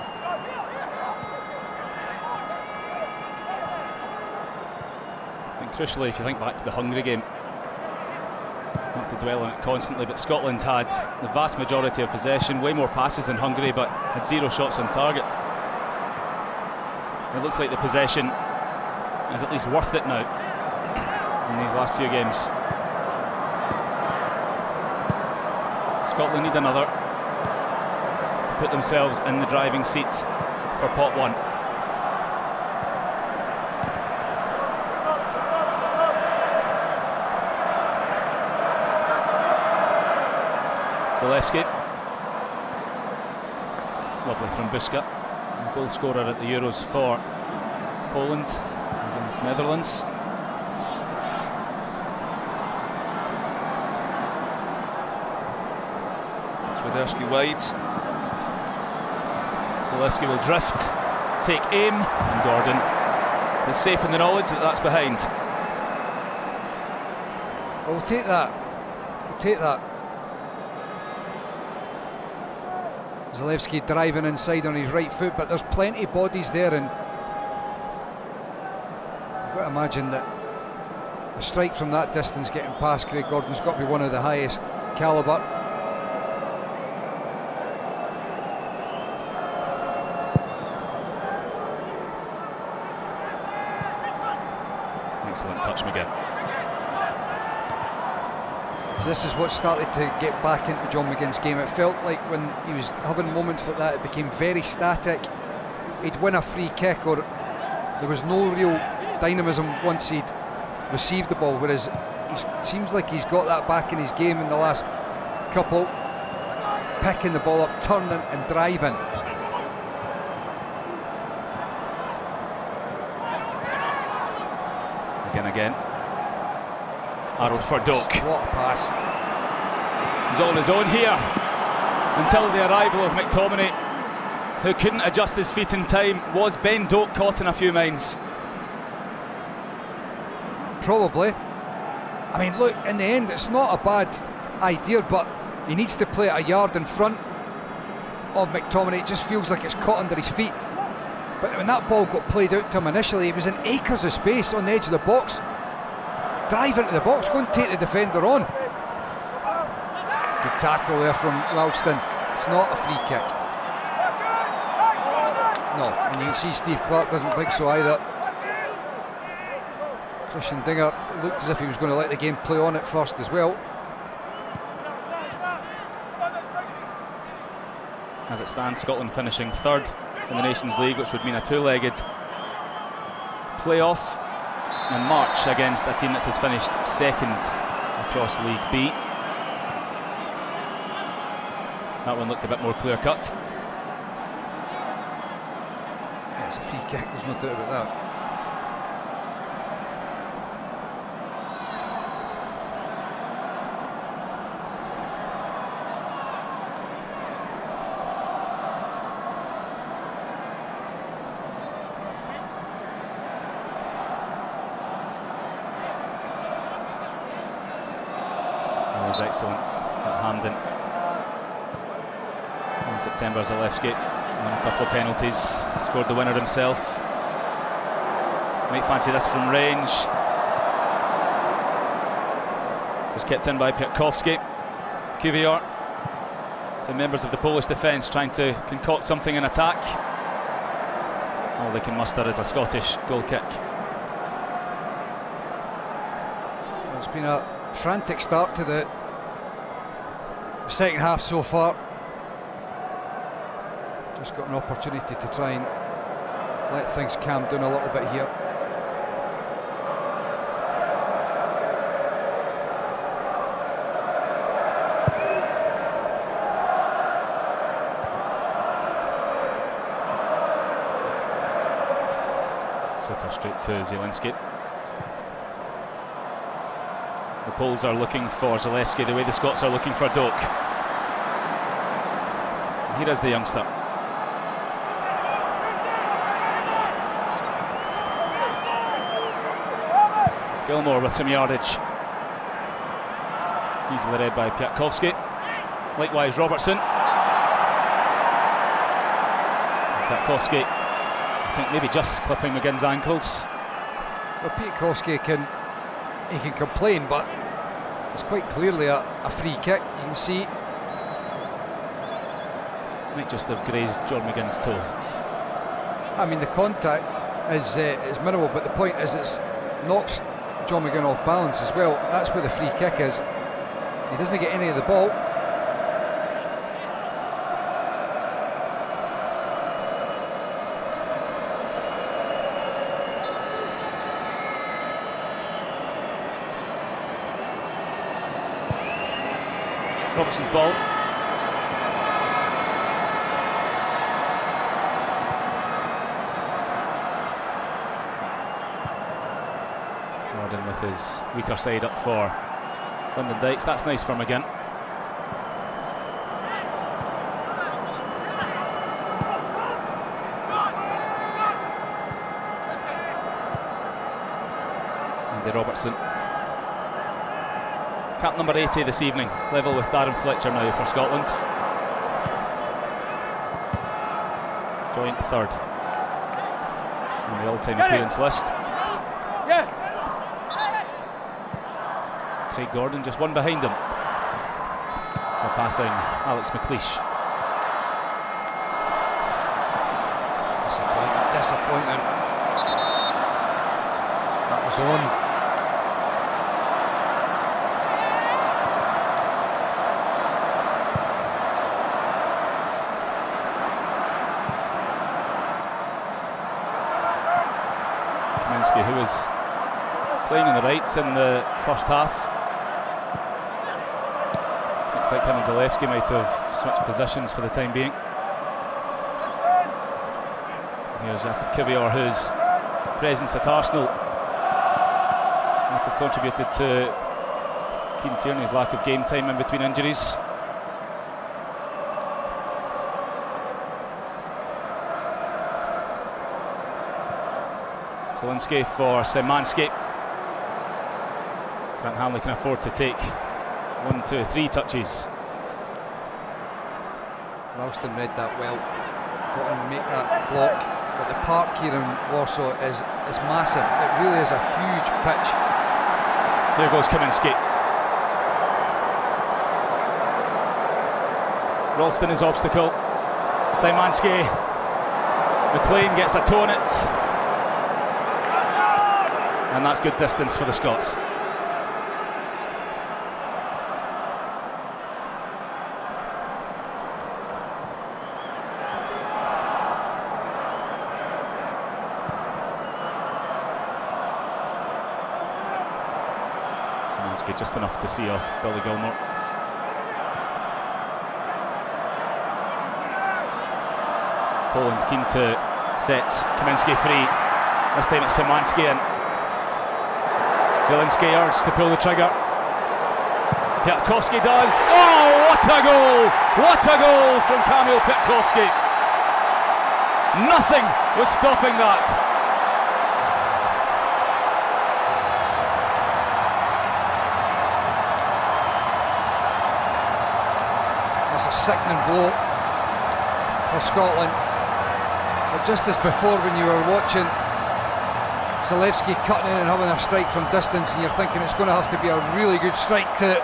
And crucially, if you think back to the Hungary game, not to dwell on it constantly, but Scotland had the vast majority of possession, way more passes than Hungary, but had 0 shots on target. It looks like the possession is at least worth it now in these last few games. Scotland need another to put themselves in the driving seats for pot 1. Zalewski, lovely from Buska, the goal scorer at the Euros for Poland against Netherlands. Swiderski wide. Zalewski will drift, take aim, and Gordon is safe in the knowledge that that's behind. Well, we'll take that. We'll take that. Zalewski driving inside on his right foot, but there's plenty of bodies there, and you've got to imagine that a strike from that distance getting past Craig Gordon's got to be one of the highest calibre. Excellent touch, McGinn. So this is what started to get back into John McGinn's game. It felt like when he was having moments like that, it became very static. He'd win a free kick, or there was no real dynamism once he'd received the ball, whereas it seems like he's got that back in his game in the last couple, picking the ball up, turning and driving. Again. Arnold for Doak. What a pass. He's on his own here until the arrival of McTominay, who couldn't adjust his feet in time. Was Ben Doak caught in a few minds? Probably. I mean, look, in the end, it's not a bad idea, but he needs to play it a yard in front of McTominay. It just feels like it's caught under his feet. But when that ball got played out to him initially, it was in acres of space on the edge of the box. Drive into the box, go and take the defender on. Good tackle there from Ralston. It's not a free kick. No, and you can see Steve Clarke doesn't think so either. Christian Dinger looked as if he was going to let the game play on at first as well. As it stands, Scotland finishing third in the Nations League, which would mean a two-legged playoff in March against a team that has finished second across League B. That one looked a bit more clear-cut. Yeah, it's a free kick, there's no doubt about that. He was excellent at Hampden in September. Zalewski won a couple of penalties, scored the winner himself. Might fancy this from range. Just kept in by Piatkowski. Kazimierz, two members of the Polish defence trying to concoct something in attack. All they can muster is a Scottish goal kick. It's been a frantic start to the second half so far. Just got an opportunity to try and let things calm down a little bit here. Sitter straight to Zielinski. The Poles are looking for Zalewski the way the Scots are looking for Doak. Here is the youngster. Gilmore with some yardage. Easily read by Piatkowski. Likewise Robertson. Piatkowski, I think maybe just clipping McGinn's ankles. Well, Piatkowski can complain, but it's quite clearly a free kick. You can see. Might just have grazed John McGinn's toe. I mean, the contact is minimal, but the point is it knocks John McGinn off balance as well. That's where the free kick is. He doesn't get any of the ball. Robertson's ball. Gordon with his weaker side up for Lyndon Dykes. That's nice from McGinn. Andy Robertson. Cap number 80 this evening, level with Darren Fletcher now for Scotland. Joint third on the all-time appearance list. Craig Gordon just one behind him. Surpassing Alex McLeish. Disappointing. That was on. Who was playing on the right in the first half. Looks like him and Zalewski might have switched positions for the time being. Here's Jakob Kazimierz, whose presence at Arsenal might have contributed to Keane Tierney's lack of game time in between injuries. Zielinski for Szymanski. Grant Hanley can afford to take 1, 2, 3 touches. Ralston read that well. Got him to make that block. But the park here in Warsaw is massive. It really is a huge pitch. Here goes Kaminski. Ralston is obstacle. Szymanski. McLean gets a toe on it. And that's good distance for the Scots. Kamiński just enough to see off Billy Gilmore. Poland keen to set Kamiński free. This time it's Szymanski and Zielinski urged to pull the trigger. Piatkowski does. Oh, what a goal! What a goal from Kamil Piatkowski! Nothing was stopping that. That's a sickening blow for Scotland. But just as before, when you were watching Zalewski cutting in and having a strike from distance, and you're thinking it's going to have to be a really good strike to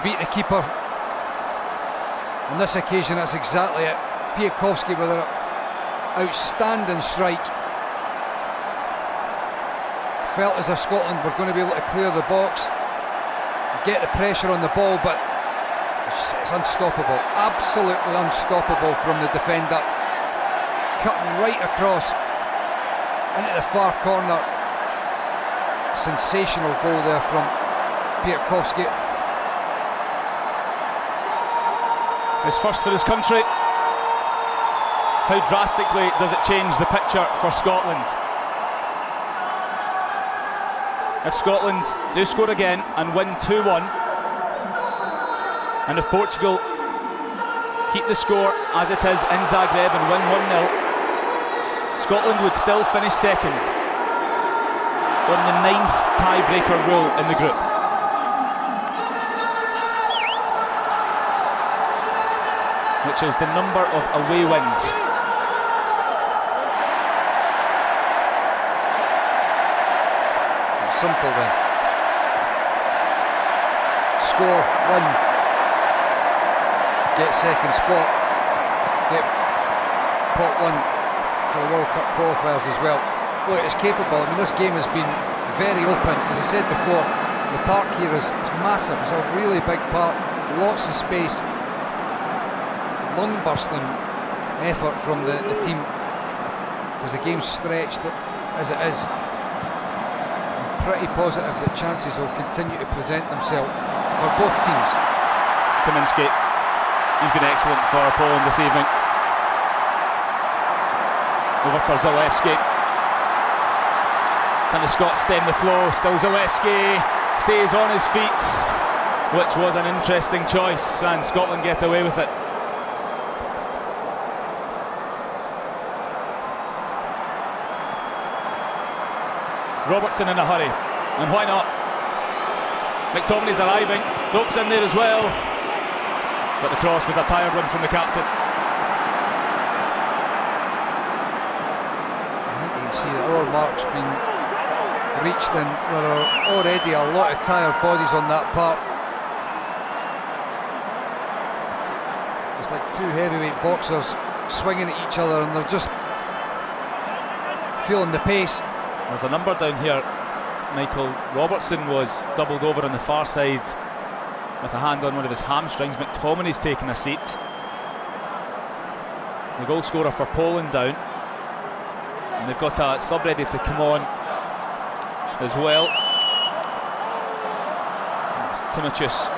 beat the keeper. On this occasion, that's exactly it. Piatkowski with an outstanding strike. Felt as if Scotland were going to be able to clear the box, get the pressure on the ball, but it's unstoppable, absolutely unstoppable from the defender. Cutting right across into the far corner. Sensational goal there from Piatkowski. His first for his country. How drastically does it change the picture for Scotland? If Scotland do score again and win 2-1, and if Portugal keep the score as it is in Zagreb and win 1-0, Scotland would still finish second on the 9th tiebreaker rule in the group. Which is the number of away wins. Simple then. Score, win, get second spot, get pot 1 for the World Cup qualifiers as well. Look, it's capable. I mean, this game has been very open. As I said before, the park here is massive. It's a really big park, lots of space. Lung-bursting effort from the team, because the game's stretched as it is. I'm pretty positive that chances will continue to present themselves for both teams. Kamiński, he's been excellent for Poland this evening. Over for Zalewski. Can the Scots stem the flow? Still Zalewski stays on his feet, which was an interesting choice, and Scotland get away with it. Robertson in a hurry, and why not? McTominay's arriving, Doak's in there as well, but the cross was a tired one from the captain. See the hour mark's been reached, and there are already a lot of tired bodies on that part. It's like two heavyweight boxers swinging at each other, and they're just feeling the pace. There's a number down here. Michael Robertson was doubled over on the far side with a hand on one of his hamstrings. McTominay's taken a seat. The goal scorer for Poland down. And they've got a sub ready to come on as well. It's Timotheus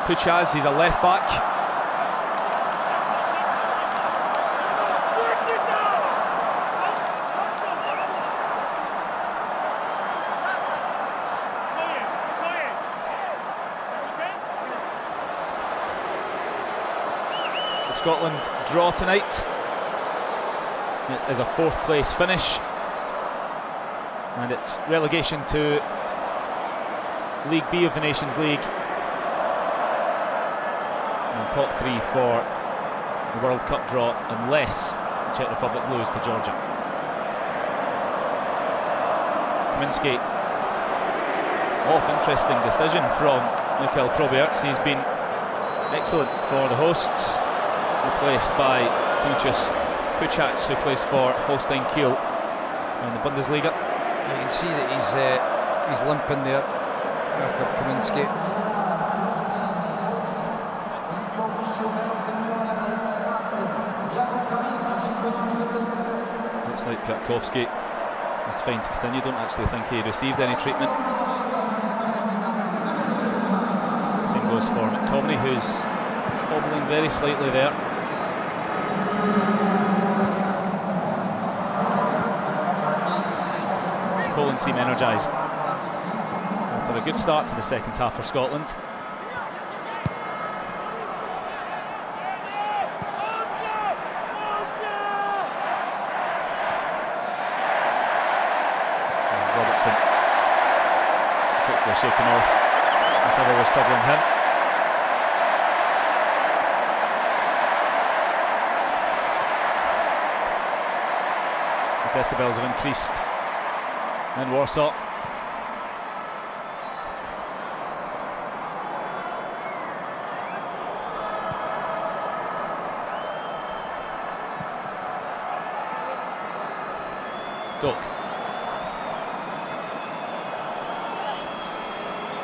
Puchas, he's a left back. If Scotland draw tonight, it is a 4th place finish, and it's relegation to League B of the Nations League, and pot 3 for the World Cup draw unless the Czech Republic lose to Georgia. Kamiński off, interesting decision from Michael Probiarz. He's been excellent for the hosts, replaced by Timotheus Puchas, who plays for Holstein Kiel in the Bundesliga. You can see that he's limping there, Jakub Kamiński. Looks like Piatkowski is fine to continue. Don't actually think he received any treatment. goes for McTominay, who's hobbling very slightly there. Poland seem energised after a good start to the second half for Scotland. And Robertson is hopefully shaken off whatever was troubling him. The decibels have increased in Warsaw. Doak.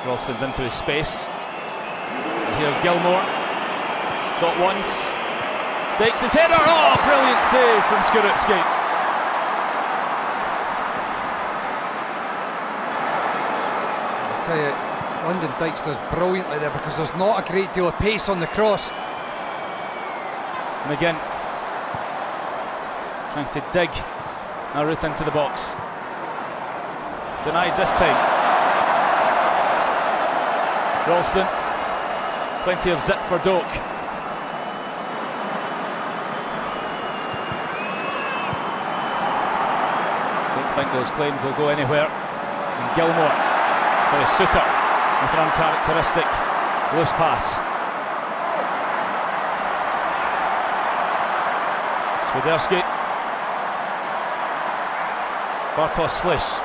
Ralston's into his space. Here's Gilmore. Thought once. Takes his header. Oh, brilliant save from Skorupski. I tell you, Lyndon Dykes does brilliantly there because there's not a great deal of pace on the cross. And again, trying to dig a route into the box. Denied this time. Ralston, plenty of zip for Doak. Don't think those claims will go anywhere. And Gilmore, Suter, with an uncharacteristic loose pass. Swiderski. Bartosz Slisz.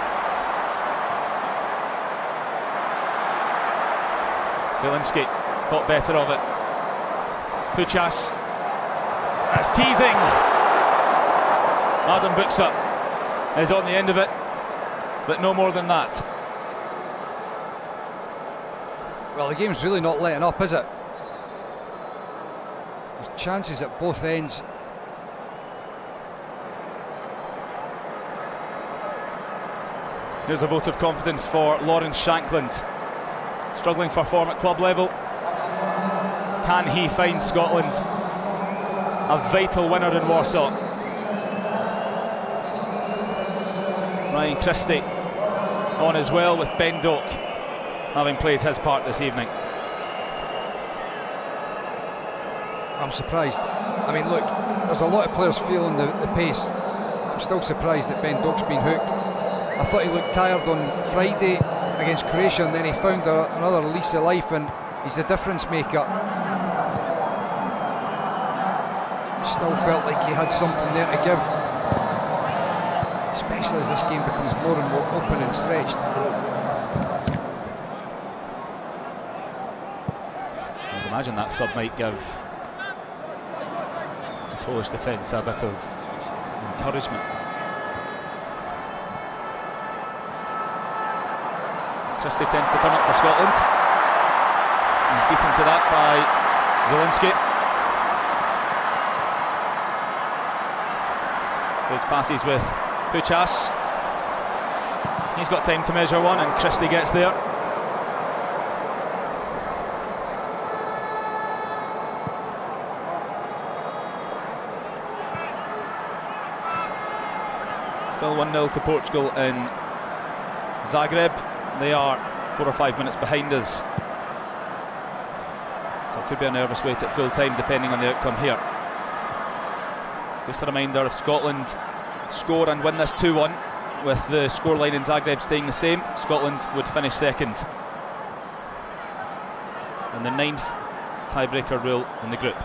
Zielinski thought better of it. Puchas. That's teasing. Adam Buksa is on the end of it, but no more than that. Well, the game's really not letting up, is it? There's chances at both ends. Here's a vote of confidence for Lawrence Shankland. Struggling for form at club level. Can he find Scotland a vital winner in Warsaw? Ryan Christie on as well, with Ben Doak having played his part this evening. I'm surprised. I mean, look, there's a lot of players feeling the pace. I'm still surprised that Ben Doak's been hooked. I thought he looked tired on Friday against Croatia, and then he found another lease of life, and he's the difference maker. Still felt like he had something there to give, especially as this game becomes more and more open and stretched. I'd imagine that sub might give the Polish defence a bit of encouragement. Christie tends to turn up for Scotland. He's beaten to that by Zielinski. Trades passes with Puchas. He's got time to measure one, and Christie gets there. Still 1-0 to Portugal in Zagreb. They are 4 or 5 minutes behind us, so it could be a nervous wait at full time depending on the outcome here. Just a reminder, if Scotland score and win this 2-1, with the scoreline in Zagreb staying the same, Scotland would finish second, and the 9th tiebreaker rule in the group.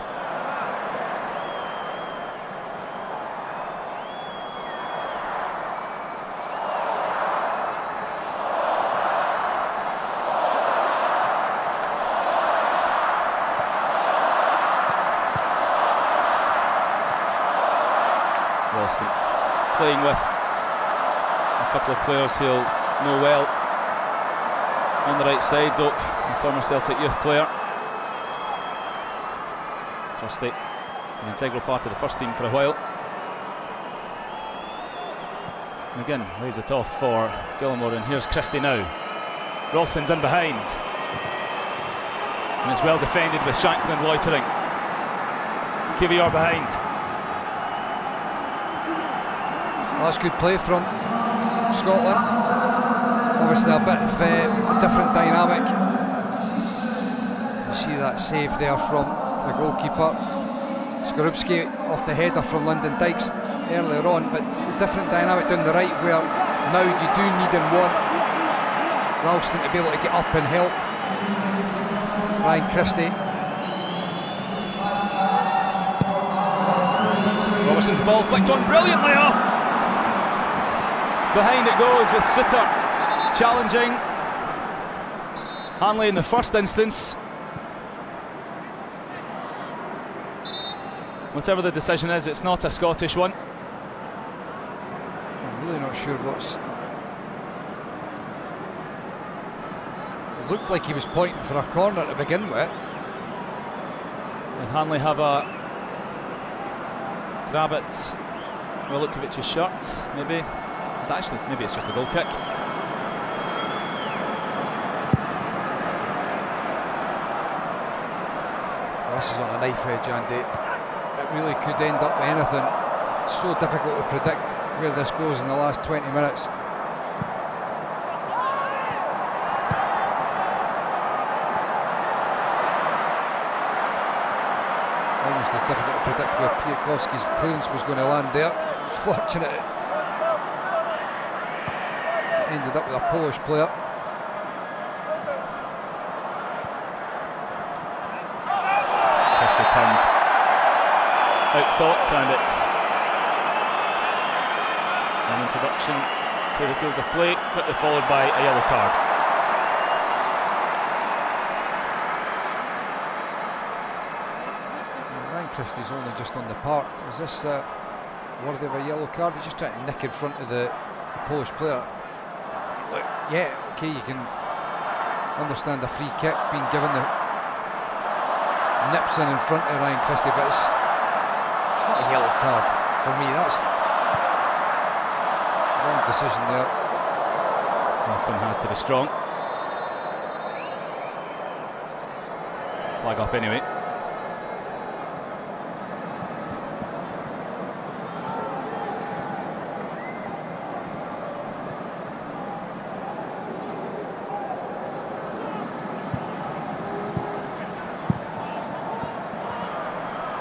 Playing with a couple of players he'll know well. On the right side, Doak, a former Celtic youth player. Christie, an integral part of the first team for a while. McGinn lays it off for Gilmore, and here's Christie now. Ralston's in behind. And it's well defended with Shankland loitering. Kivior behind. Well, that's good play from Scotland. Obviously a bit of a different dynamic. You see that save there from the goalkeeper. Skorupski off the header from Lyndon Dykes earlier on, but the different dynamic down the right where now you do need and want Ralston to be able to get up and help Ryan Christie. Robertson's ball flicked on brilliantly. Oh! Behind it goes with Suter challenging Hanley in the first instance. Whatever the decision is, it's not a Scottish one. I'm really not sure what's... It looked like he was pointing for a corner to begin with. Did Hanley have a grab at Milokovic's shirt? Maybe it's just a goal kick. This is on a knife edge, Andy. It really could end up with anything. It's so difficult to predict where this goes in the last 20 minutes. Almost as difficult to predict where Piatkowski's clearance was going to land there. Fortunate it ended up with a Polish player. Christie turned out thoughts, and it's an introduction to the field of play, quickly followed by a yellow card. Ryan Christie's only just on the park. Is this worthy of a yellow card? He's just trying to nick in front of the Polish player. Look, yeah, okay, you can understand a free kick being given, the nips in front of Ryan Christie, but it's not a yellow card for me. That's a wrong decision there. Ralston has to be strong. Flag up anyway.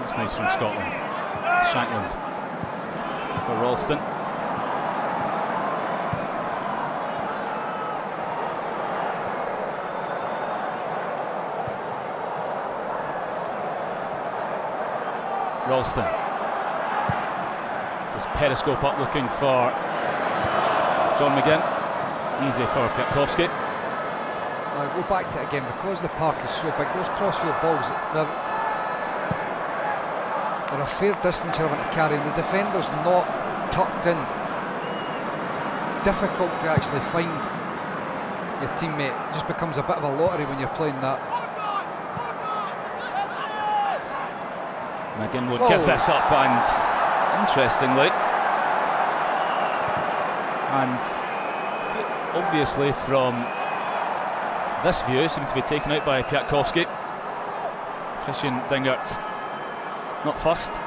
That's nice from Scotland. Shankland for Ralston. Ralston. This periscope up looking for John McGinn. Easy for Piatkowski. I'll go back to it again, because the park is so big, those crossfield balls, they're a fair distance you're having to carry, and the defender's not tucked in. Difficult to actually find your teammate. It just becomes a bit of a lottery when you're playing that. McGinn won't give this up, and interestingly, and obviously from this view, seemed to be taken out by Piatkowski. Christian Dingert not fussed.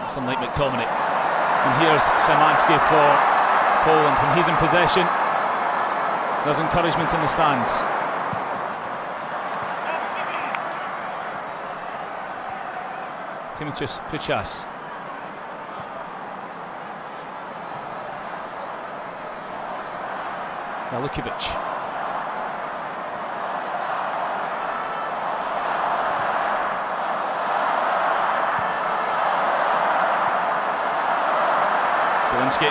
It's unlike McTominay. And here's Szymanski for Poland. When he's in possession, there's encouragement in the stands. Timichus Puchas. Milokovic. Zielinski.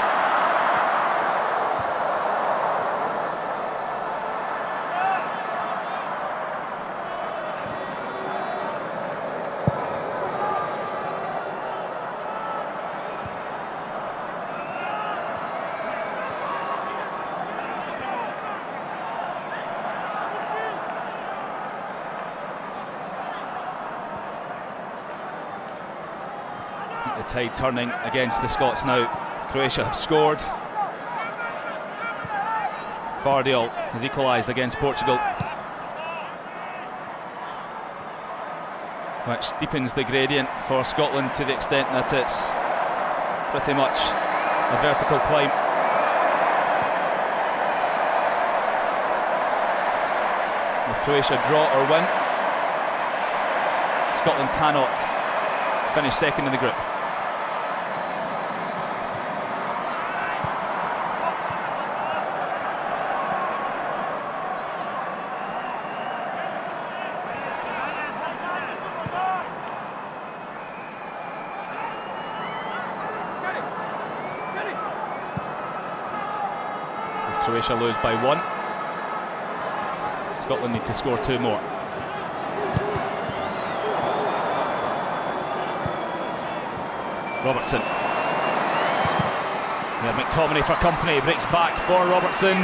The tide turning against the Scots now. Croatia have scored. Vardiol has equalised against Portugal. which deepens the gradient for Scotland to the extent that it's pretty much a vertical climb. If Croatia draw or win, Scotland cannot finish second in the group. If Croatia lose by 1, Scotland need to score 2 more. Robertson. Yeah, McTominay for company, breaks back for Robertson.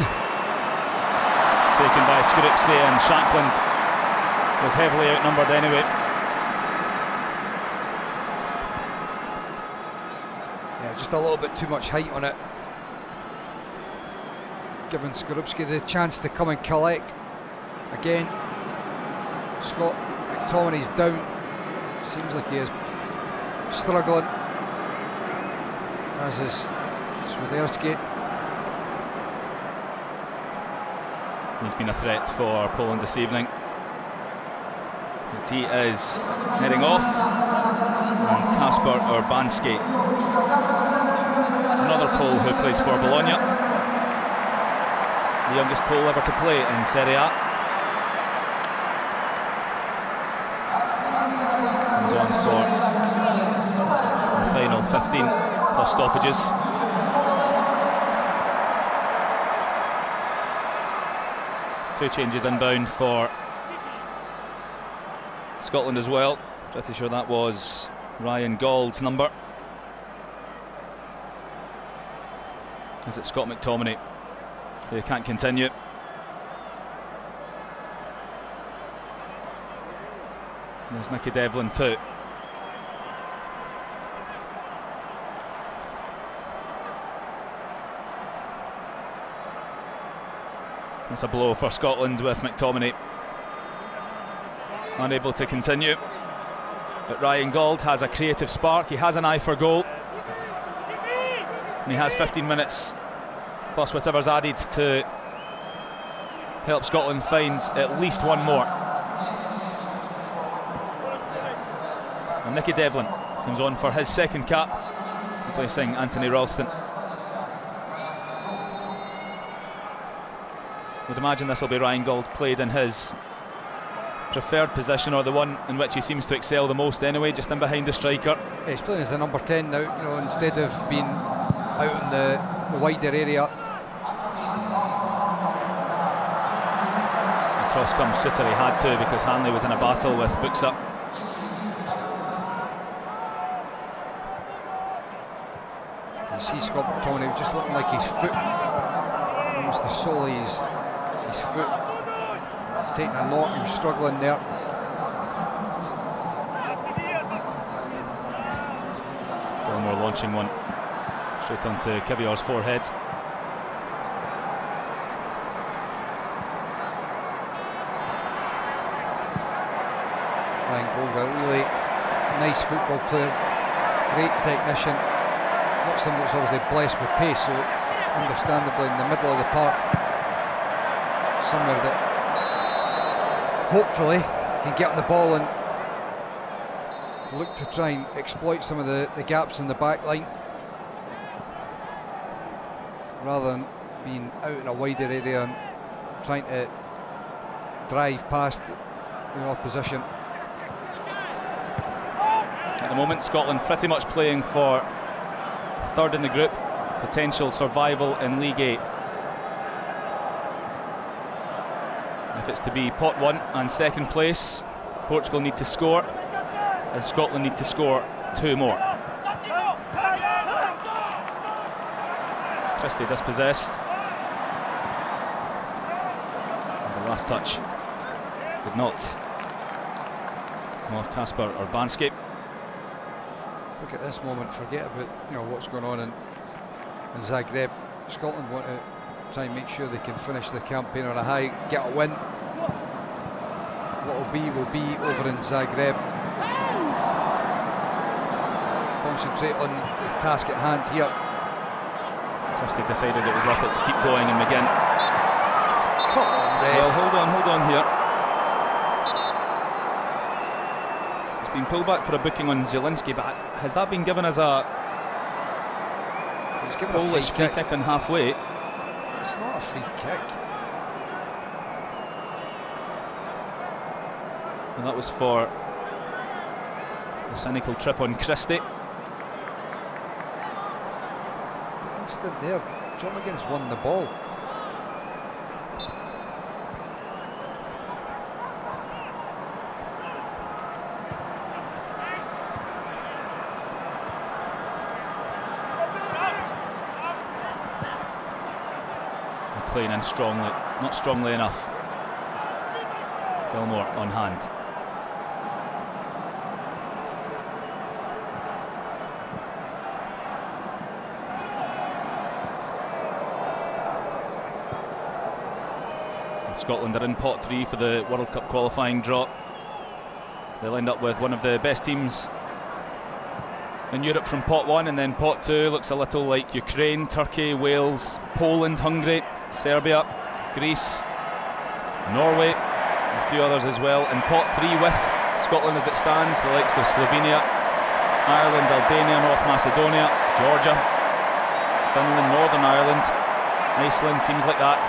Taken by Skorupski, and Shankland was heavily outnumbered anyway. Yeah, just a little bit too much height on it, giving Skorupski the chance to come and collect. Again, Scott McTominay's down. Seems like he is struggling, as is Swiderski. He's been a threat for Poland this evening. But he is heading off, and Kasper Urbanski, another Pole who plays for Bologna, the youngest Pole ever to play in Serie A. Comes on for the final 15 plus stoppages. Two changes inbound for Scotland as well. Pretty sure that was Ryan Gauld's number. Is it Scott McTominay who can't continue? There's Nicky Devlin too. That's a blow for Scotland, with McTominay unable to continue. But Ryan Gauld has a creative spark, he has an eye for goal, and he has 15 minutes plus whatever's added to help Scotland find at least one more. And Nicky Devlin comes on for his second cap, replacing Anthony Ralston. Would imagine this will be Ryan Gauld played in his preferred position, or the one in which he seems to excel the most anyway, just in behind the striker. Yeah, he's playing as a number 10 now, you know, instead of being out in the wider area. The cross comes Suter, he had to, because Hanley was in a battle with Buxa. You see Scott McTominay just looking like his foot, almost the sole of his foot taking a knock. He was struggling there. Gilmore launching one straight onto Kavyaur's forehead. Ryan Gauld, a really nice football player, great technician, not somebody that's obviously blessed with pace, so understandably in the middle of the park, somewhere that hopefully can get on the ball and look to try and exploit some of the gaps in the back line, rather than being out in a wider area and trying to drive past the opposition. At the moment, Scotland pretty much playing for third in the group, potential survival in League A. If it's to be pot 1 and second place, Portugal need to score, and Scotland need to score 2 more. Christie dispossessed, and the last touch did not come off Kasper Urbanski. Look at this moment, forget about what's going on in Zagreb. Scotland want to try and make sure they can finish the campaign on a high, get a win. What will be over in Zagreb. concentrate on the task at hand here. Christie decided it was worth it to keep going, and McGinn. Come on, ref. Well, hold on here. It's been pulled back for a booking on Zielinski, but has that been given as a He's given Polish a free kick on halfway? It's not a free kick. And that was for the cynical trip on Christie. Instant there. John McGinn's won the ball. Playing in strongly, not strongly enough. Gilmore on hand. Scotland are in pot 3 for the World Cup qualifying draw. They'll end up with one of the best teams in Europe from pot 1, and then pot 2 looks a little like Ukraine, Turkey, Wales, Poland, Hungary, Serbia, Greece, Norway, and a few others as well. In pot 3 with Scotland as it stands, the likes of Slovenia, Ireland, Albania, North Macedonia, Georgia, Finland, Northern Ireland, Iceland, teams like that.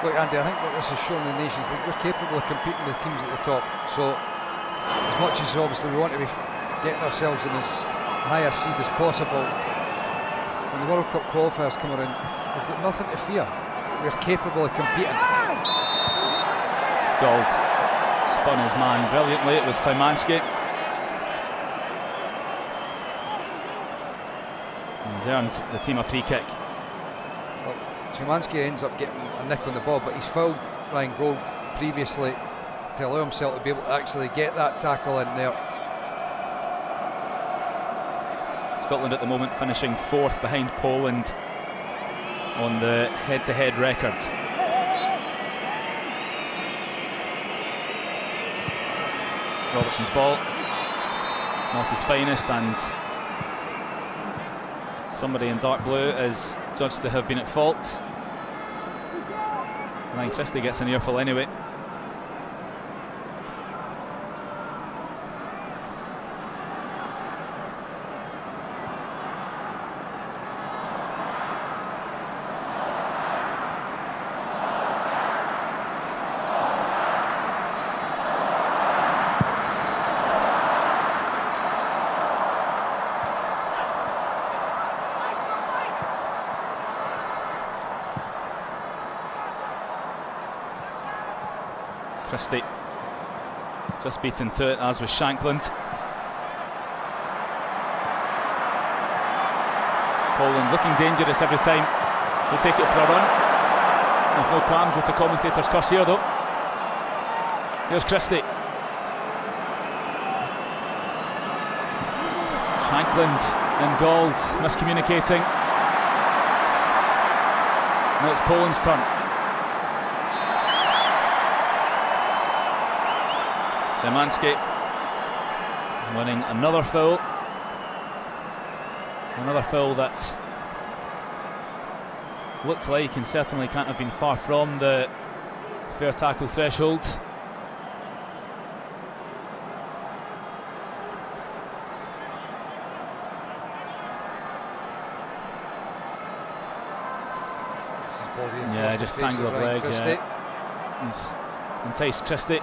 Look, Andy, I think what this has shown in the Nations League, we're capable of competing with teams at the top. So, as much as obviously we want to be getting ourselves in as high a seed as possible, when the World Cup qualifiers come around, we've got nothing to fear. We're capable of competing. Gold spun his man brilliantly. It was Szymanski. He's earned the team a free kick. Well, Szymanski ends up getting a nick on the ball, but he's fouled Ryan Gold previously to allow himself to be able to actually get that tackle in there. Scotland at the moment finishing 4th behind Poland on the head-to-head record. Robertson's ball, not his finest, and somebody in dark blue is judged to have been at fault. Ryan Christie gets an earful anyway. Christie just beaten to it, as was Shankland. Poland looking dangerous every time they take it for a run. I've no qualms with the commentator's curse here though. Here's Christie. Shankland and Gold miscommunicating. Now it's Poland's turn. Szymanski winning another foul. Another foul that looked like, and certainly can't have been far from, the fair tackle threshold. Yeah, just tangle of legs. Yeah. He's enticed Christie.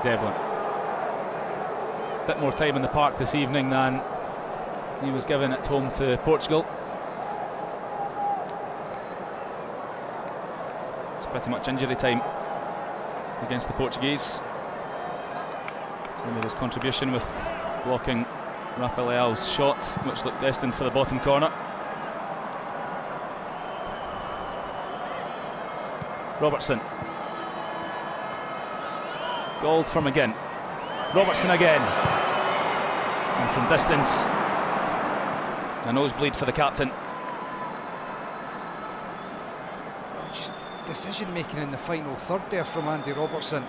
Devlin. Bit more time in the park this evening than he was given at home to Portugal. It's pretty much injury time against the Portuguese. He made his contribution with blocking Rafael's shot, which looked destined for the bottom corner. Robertson. Gold from again. Robertson again. And from distance, a nosebleed for the captain. Just decision making in the final third there from Andy Robertson.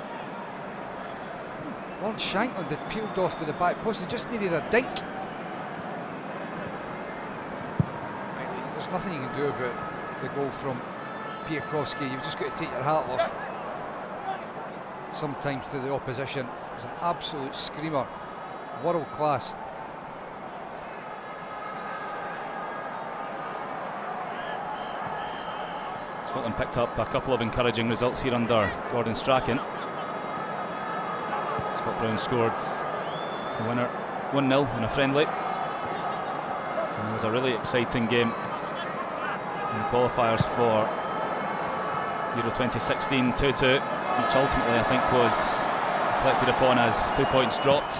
Lawrence Shankland had peeled off to the back post, they just needed a dink. There's nothing you can do about the goal from Piatkowski. You've just got to take your hat off sometimes to the opposition. It's an absolute screamer, world class. Scotland picked up a couple of encouraging results here under Gordon Strachan. Scott Brown scored the winner 1-0 in a friendly, and it was a really exciting game in the qualifiers for Euro 2016, 2-2, which ultimately I think was reflected upon as 2 points dropped.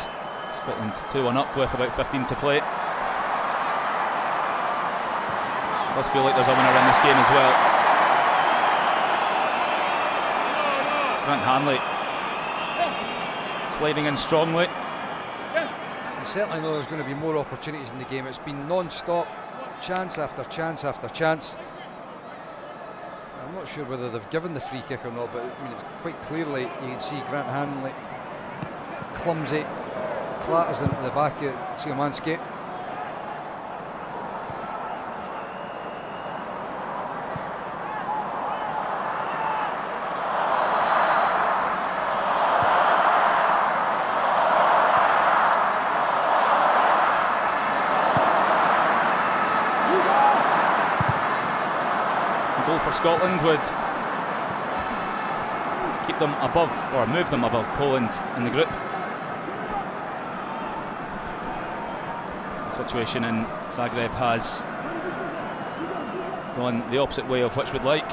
Scotland 2-1 up with about 15 to play. It does feel like there's a winner in this game as well. Grant Hanley sliding in strongly. You certainly know there's going to be more opportunities in the game. It's been non-stop, chance after chance after chance. I'm not sure whether they've given the free kick or not, but I mean, it's quite clearly you can see Grant Hanley clumsy, clatters into the back of Szymanski. For Scotland would keep them above, or move them above Poland in the group. The situation in Zagreb has gone the opposite way of which we'd like.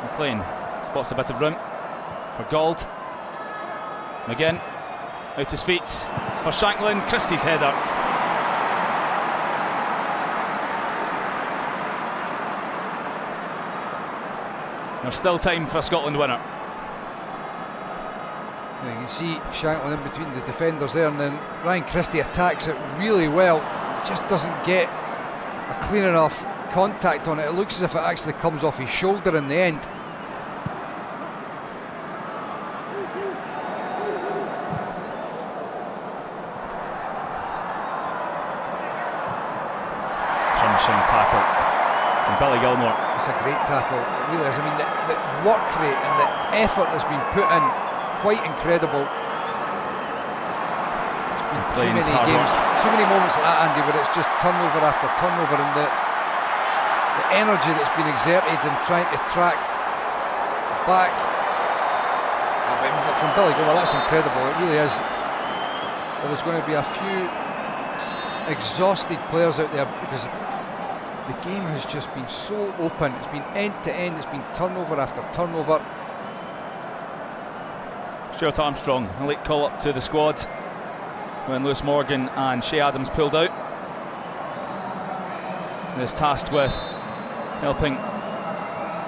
McLean spots a bit of room for Gauld. McGinn out his feet for Shankland. Christie's header. There's still time for a Scotland winner. You can see Shankland in between the defenders there, and then Ryan Christie attacks it really well. He just doesn't get a clean enough contact on it. It looks as if it actually comes off his shoulder in the end. Tackle from Billy Gilmore. It's a great tackle, it really is. I mean, the work rate and the effort that's been put in, quite incredible. It's been too many games, too many moments like that, Andy, where it's just turnover after turnover, and the energy that's been exerted in trying to track back. From Billy Gilmore, that's incredible, it really is. Well, there's going to be a few exhausted players out there because the game has just been so open. It's been end to end, it's been turnover after turnover. Stuart Armstrong, a late call up to the squad when Lewis Morgan and Shea Adams pulled out. He is tasked with helping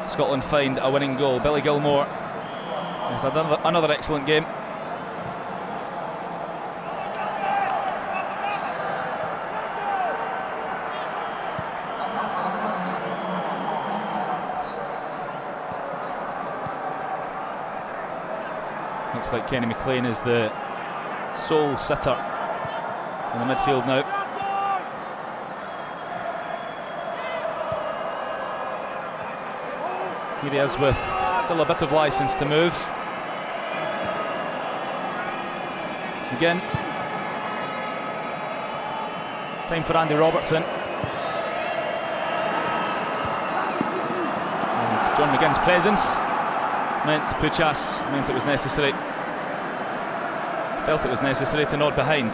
Scotland find a winning goal. Billy Gilmore has another excellent game. Looks like Kenny McLean is the sole sitter in the midfield now. Here he is with still a bit of licence to move. Again, time for Andy Robertson. And John McGinn's presence meant Puchas meant it was necessary. Felt it was necessary to nod behind.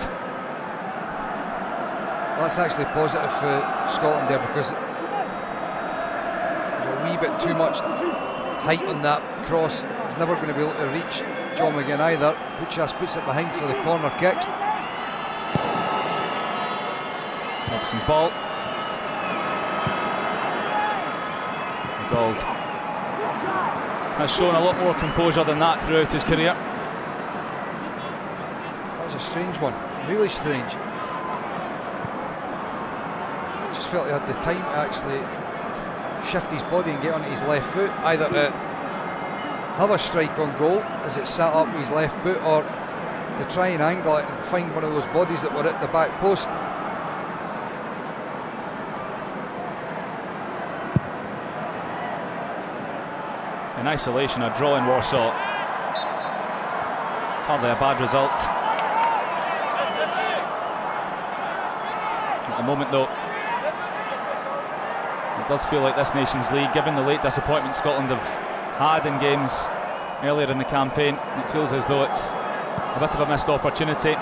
Well, that's actually positive for Scotland there, because there's a wee bit too much height on that cross. He's never going to be able to reach John McGinn either. Puchas puts it behind for the corner kick. Robertson's ball. Gold has shown a lot more composure than that throughout his career. That was a strange one, really strange. Just felt he had the time to actually shift his body and get onto his left foot, either to have a strike on goal as it sat up with his left boot, or to try and angle it and find one of those bodies that were at the back post. In isolation, a draw in Warsaw. It's hardly a bad result. At the moment though, it does feel like this Nations League, given the late disappointment Scotland have had in games earlier in the campaign, it feels as though it's a bit of a missed opportunity.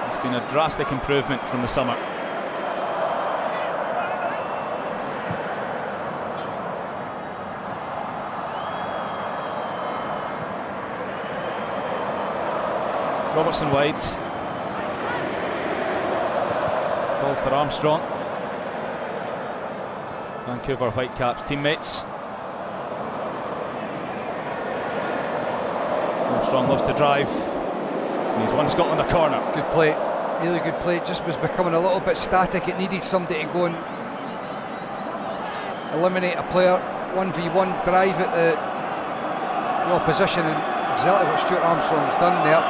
It's been a drastic improvement from the summer. Robertson wide. Goal for Armstrong. Vancouver Whitecaps teammates. Armstrong loves to drive, and he's won Scotland a corner. Good play, really good play. It just was becoming a little bit static. It needed somebody to go and eliminate a player. 1v1 drive at the opposition, and exactly what Stuart Armstrong's done there.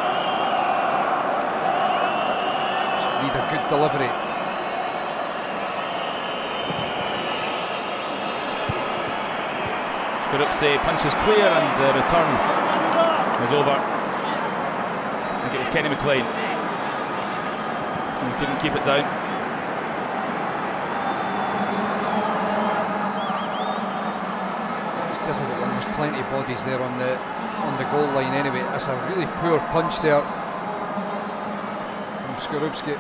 Just need a good delivery. Skorupski punches clear, and the return is over. I think it was Kenny McLean. He couldn't keep it down. It's difficult when there's plenty of bodies there on the goal line anyway. That's a really poor punch there from Skorupski.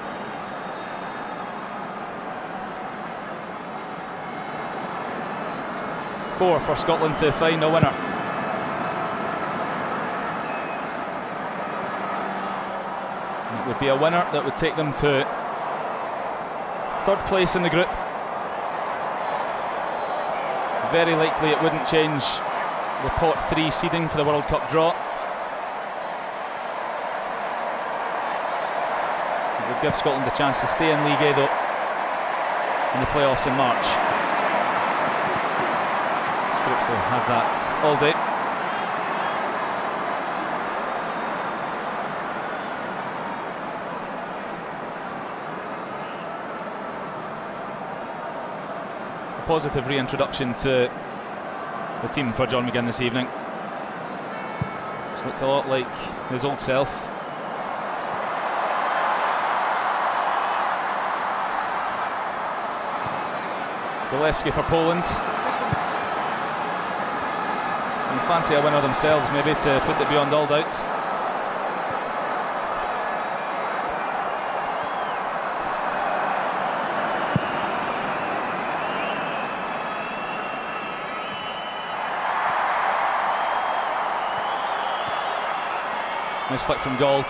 Four for Scotland to find a winner. And it would be a winner that would take them to third place in the group. Very likely it wouldn't change the pot 3 seeding for the World Cup draw. It would give Scotland a chance to stay in League A though in the playoffs in March. So has that all day. A positive reintroduction to the team for John McGinn this evening. It's looked a lot like his old self. Zalewski for Poland. Fancy a winner themselves, maybe, to put it beyond all doubts. Nice flick from Gold.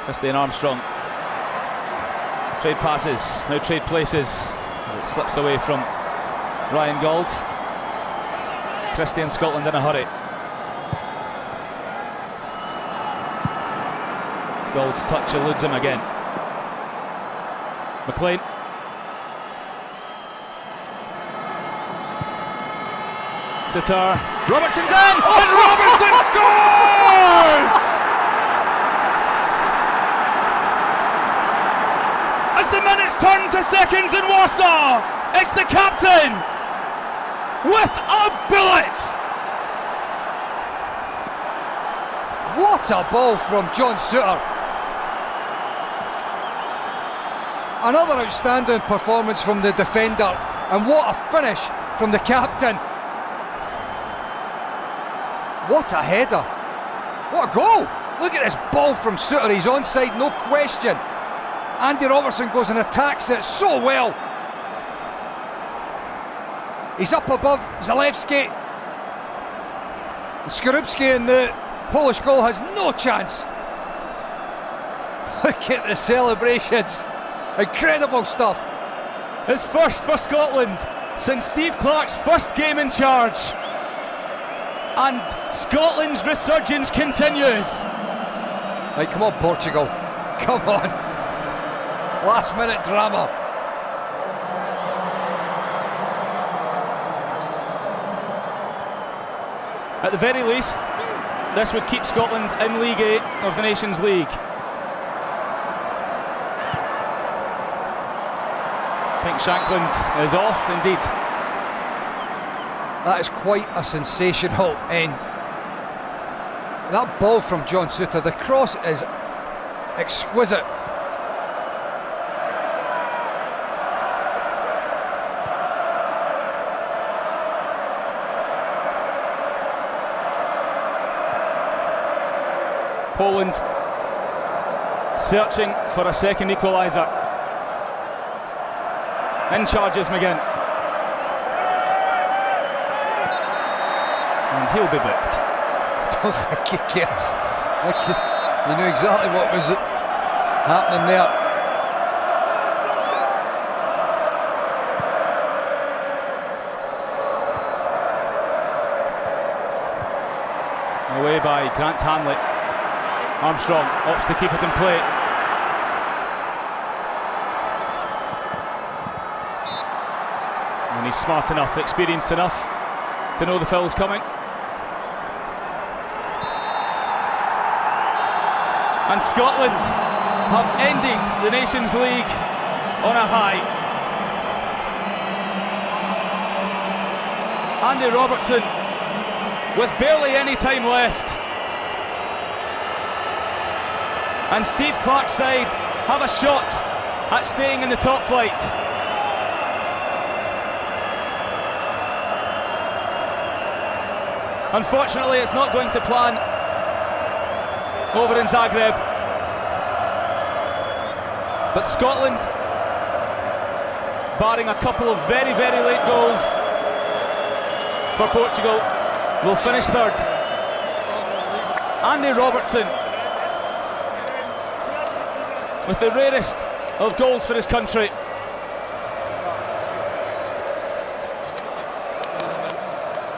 Christian Armstrong. Trade passes, now trade places as it slips away from Ryan Gold. Christian Scotland in a hurry. Gold's touch eludes him again. McLean. Sitar. Robertson's in! And Robertson scores! As the minutes turn to seconds in Warsaw, it's the captain with a bullet! What a ball from John Souttar. Another outstanding performance from the defender, and what a finish from the captain. What a header. What a goal. Look at this ball from Souttar. He's onside, no question. Andy Robertson goes and attacks it so well. He's up above Zalewski. Skorupski in the Polish goal has no chance. Look at the celebrations Incredible stuff. His first for Scotland since Steve Clarke's first game in charge. And Scotland's resurgence continues. Right, come on, Portugal. Come on. Last minute drama. At the very least, this would keep Scotland in League 8 of the Nations League. I think Shankland is off, indeed. That is quite a sensational end. That ball from John Souttar, the cross is exquisite. Poland searching for a second equaliser. In charges McGinn. And he'll be booked. I don't think he cares. He knew exactly what was happening there. Away by Grant Hanley. Armstrong opts to keep it in play. And he's smart enough, experienced enough to know the foul's coming. And Scotland have ended the Nations League on a high. Andy Robertson with barely any time left. And Steve Clarke's side have a shot at staying in the top flight. Unfortunately, it's not going to plan over in Zagreb. But Scotland, barring a couple of very, very late goals for Portugal, will finish third. Andy Robertson, with the rarest of goals for his country.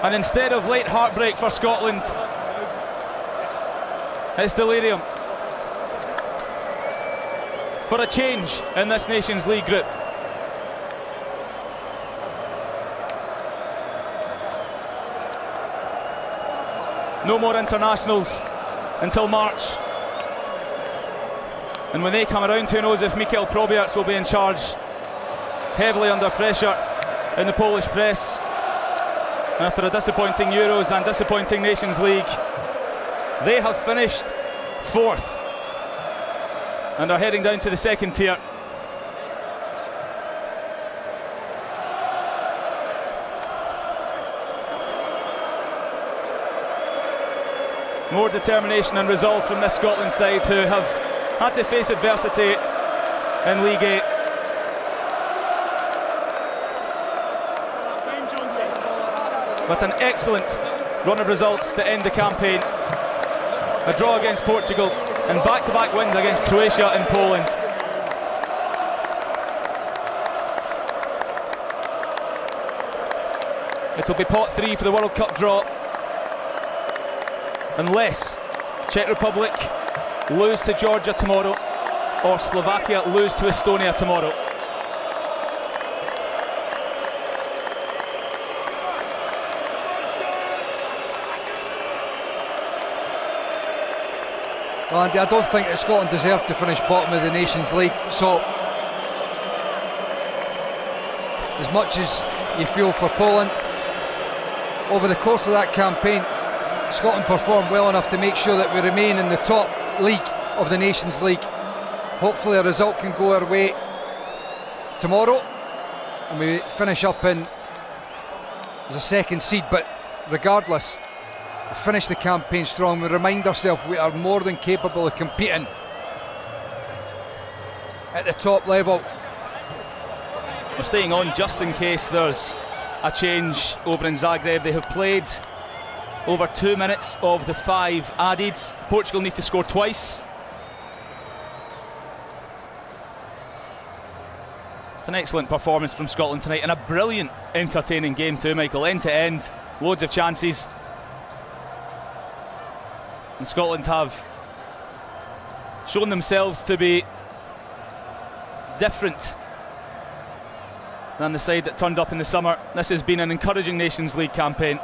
And instead of late heartbreak for Scotland, it's delirium. For a change in this Nations League group. No more internationals until March. And when they come around, who knows if Mikel Probiarz will be in charge. Heavily under pressure in the Polish press. And after a disappointing Euros and disappointing Nations League, they have finished fourth and are heading down to the second tier. More determination and resolve from this Scotland side, who have had to face adversity in League 8. But an excellent run of results to end the campaign. A draw against Portugal and back-to-back wins against Croatia and Poland. It'll be pot 3 for the World Cup draw, unless Czech Republic lose to Georgia tomorrow or Slovakia lose to Estonia tomorrow. Well, Andy, I don't think that Scotland deserve to finish bottom of the Nations League. So, as much as you feel for Poland, over the course of that campaign, Scotland performed well enough to make sure that we remain in the top league of the Nations League. Hopefully a result can go our way tomorrow and we finish up in as a second seed, but regardless, we finish the campaign strong. We remind ourselves we are more than capable of competing at the top level. We're staying on just in case there's a change over in Zagreb. They have played over 2 minutes of the 5 added. Portugal need to score twice. It's an excellent performance from Scotland tonight, and a brilliant, entertaining game too, Michael. End to end, loads of chances. And Scotland have shown themselves to be different than the side that turned up in the summer. This has been an encouraging Nations League campaign.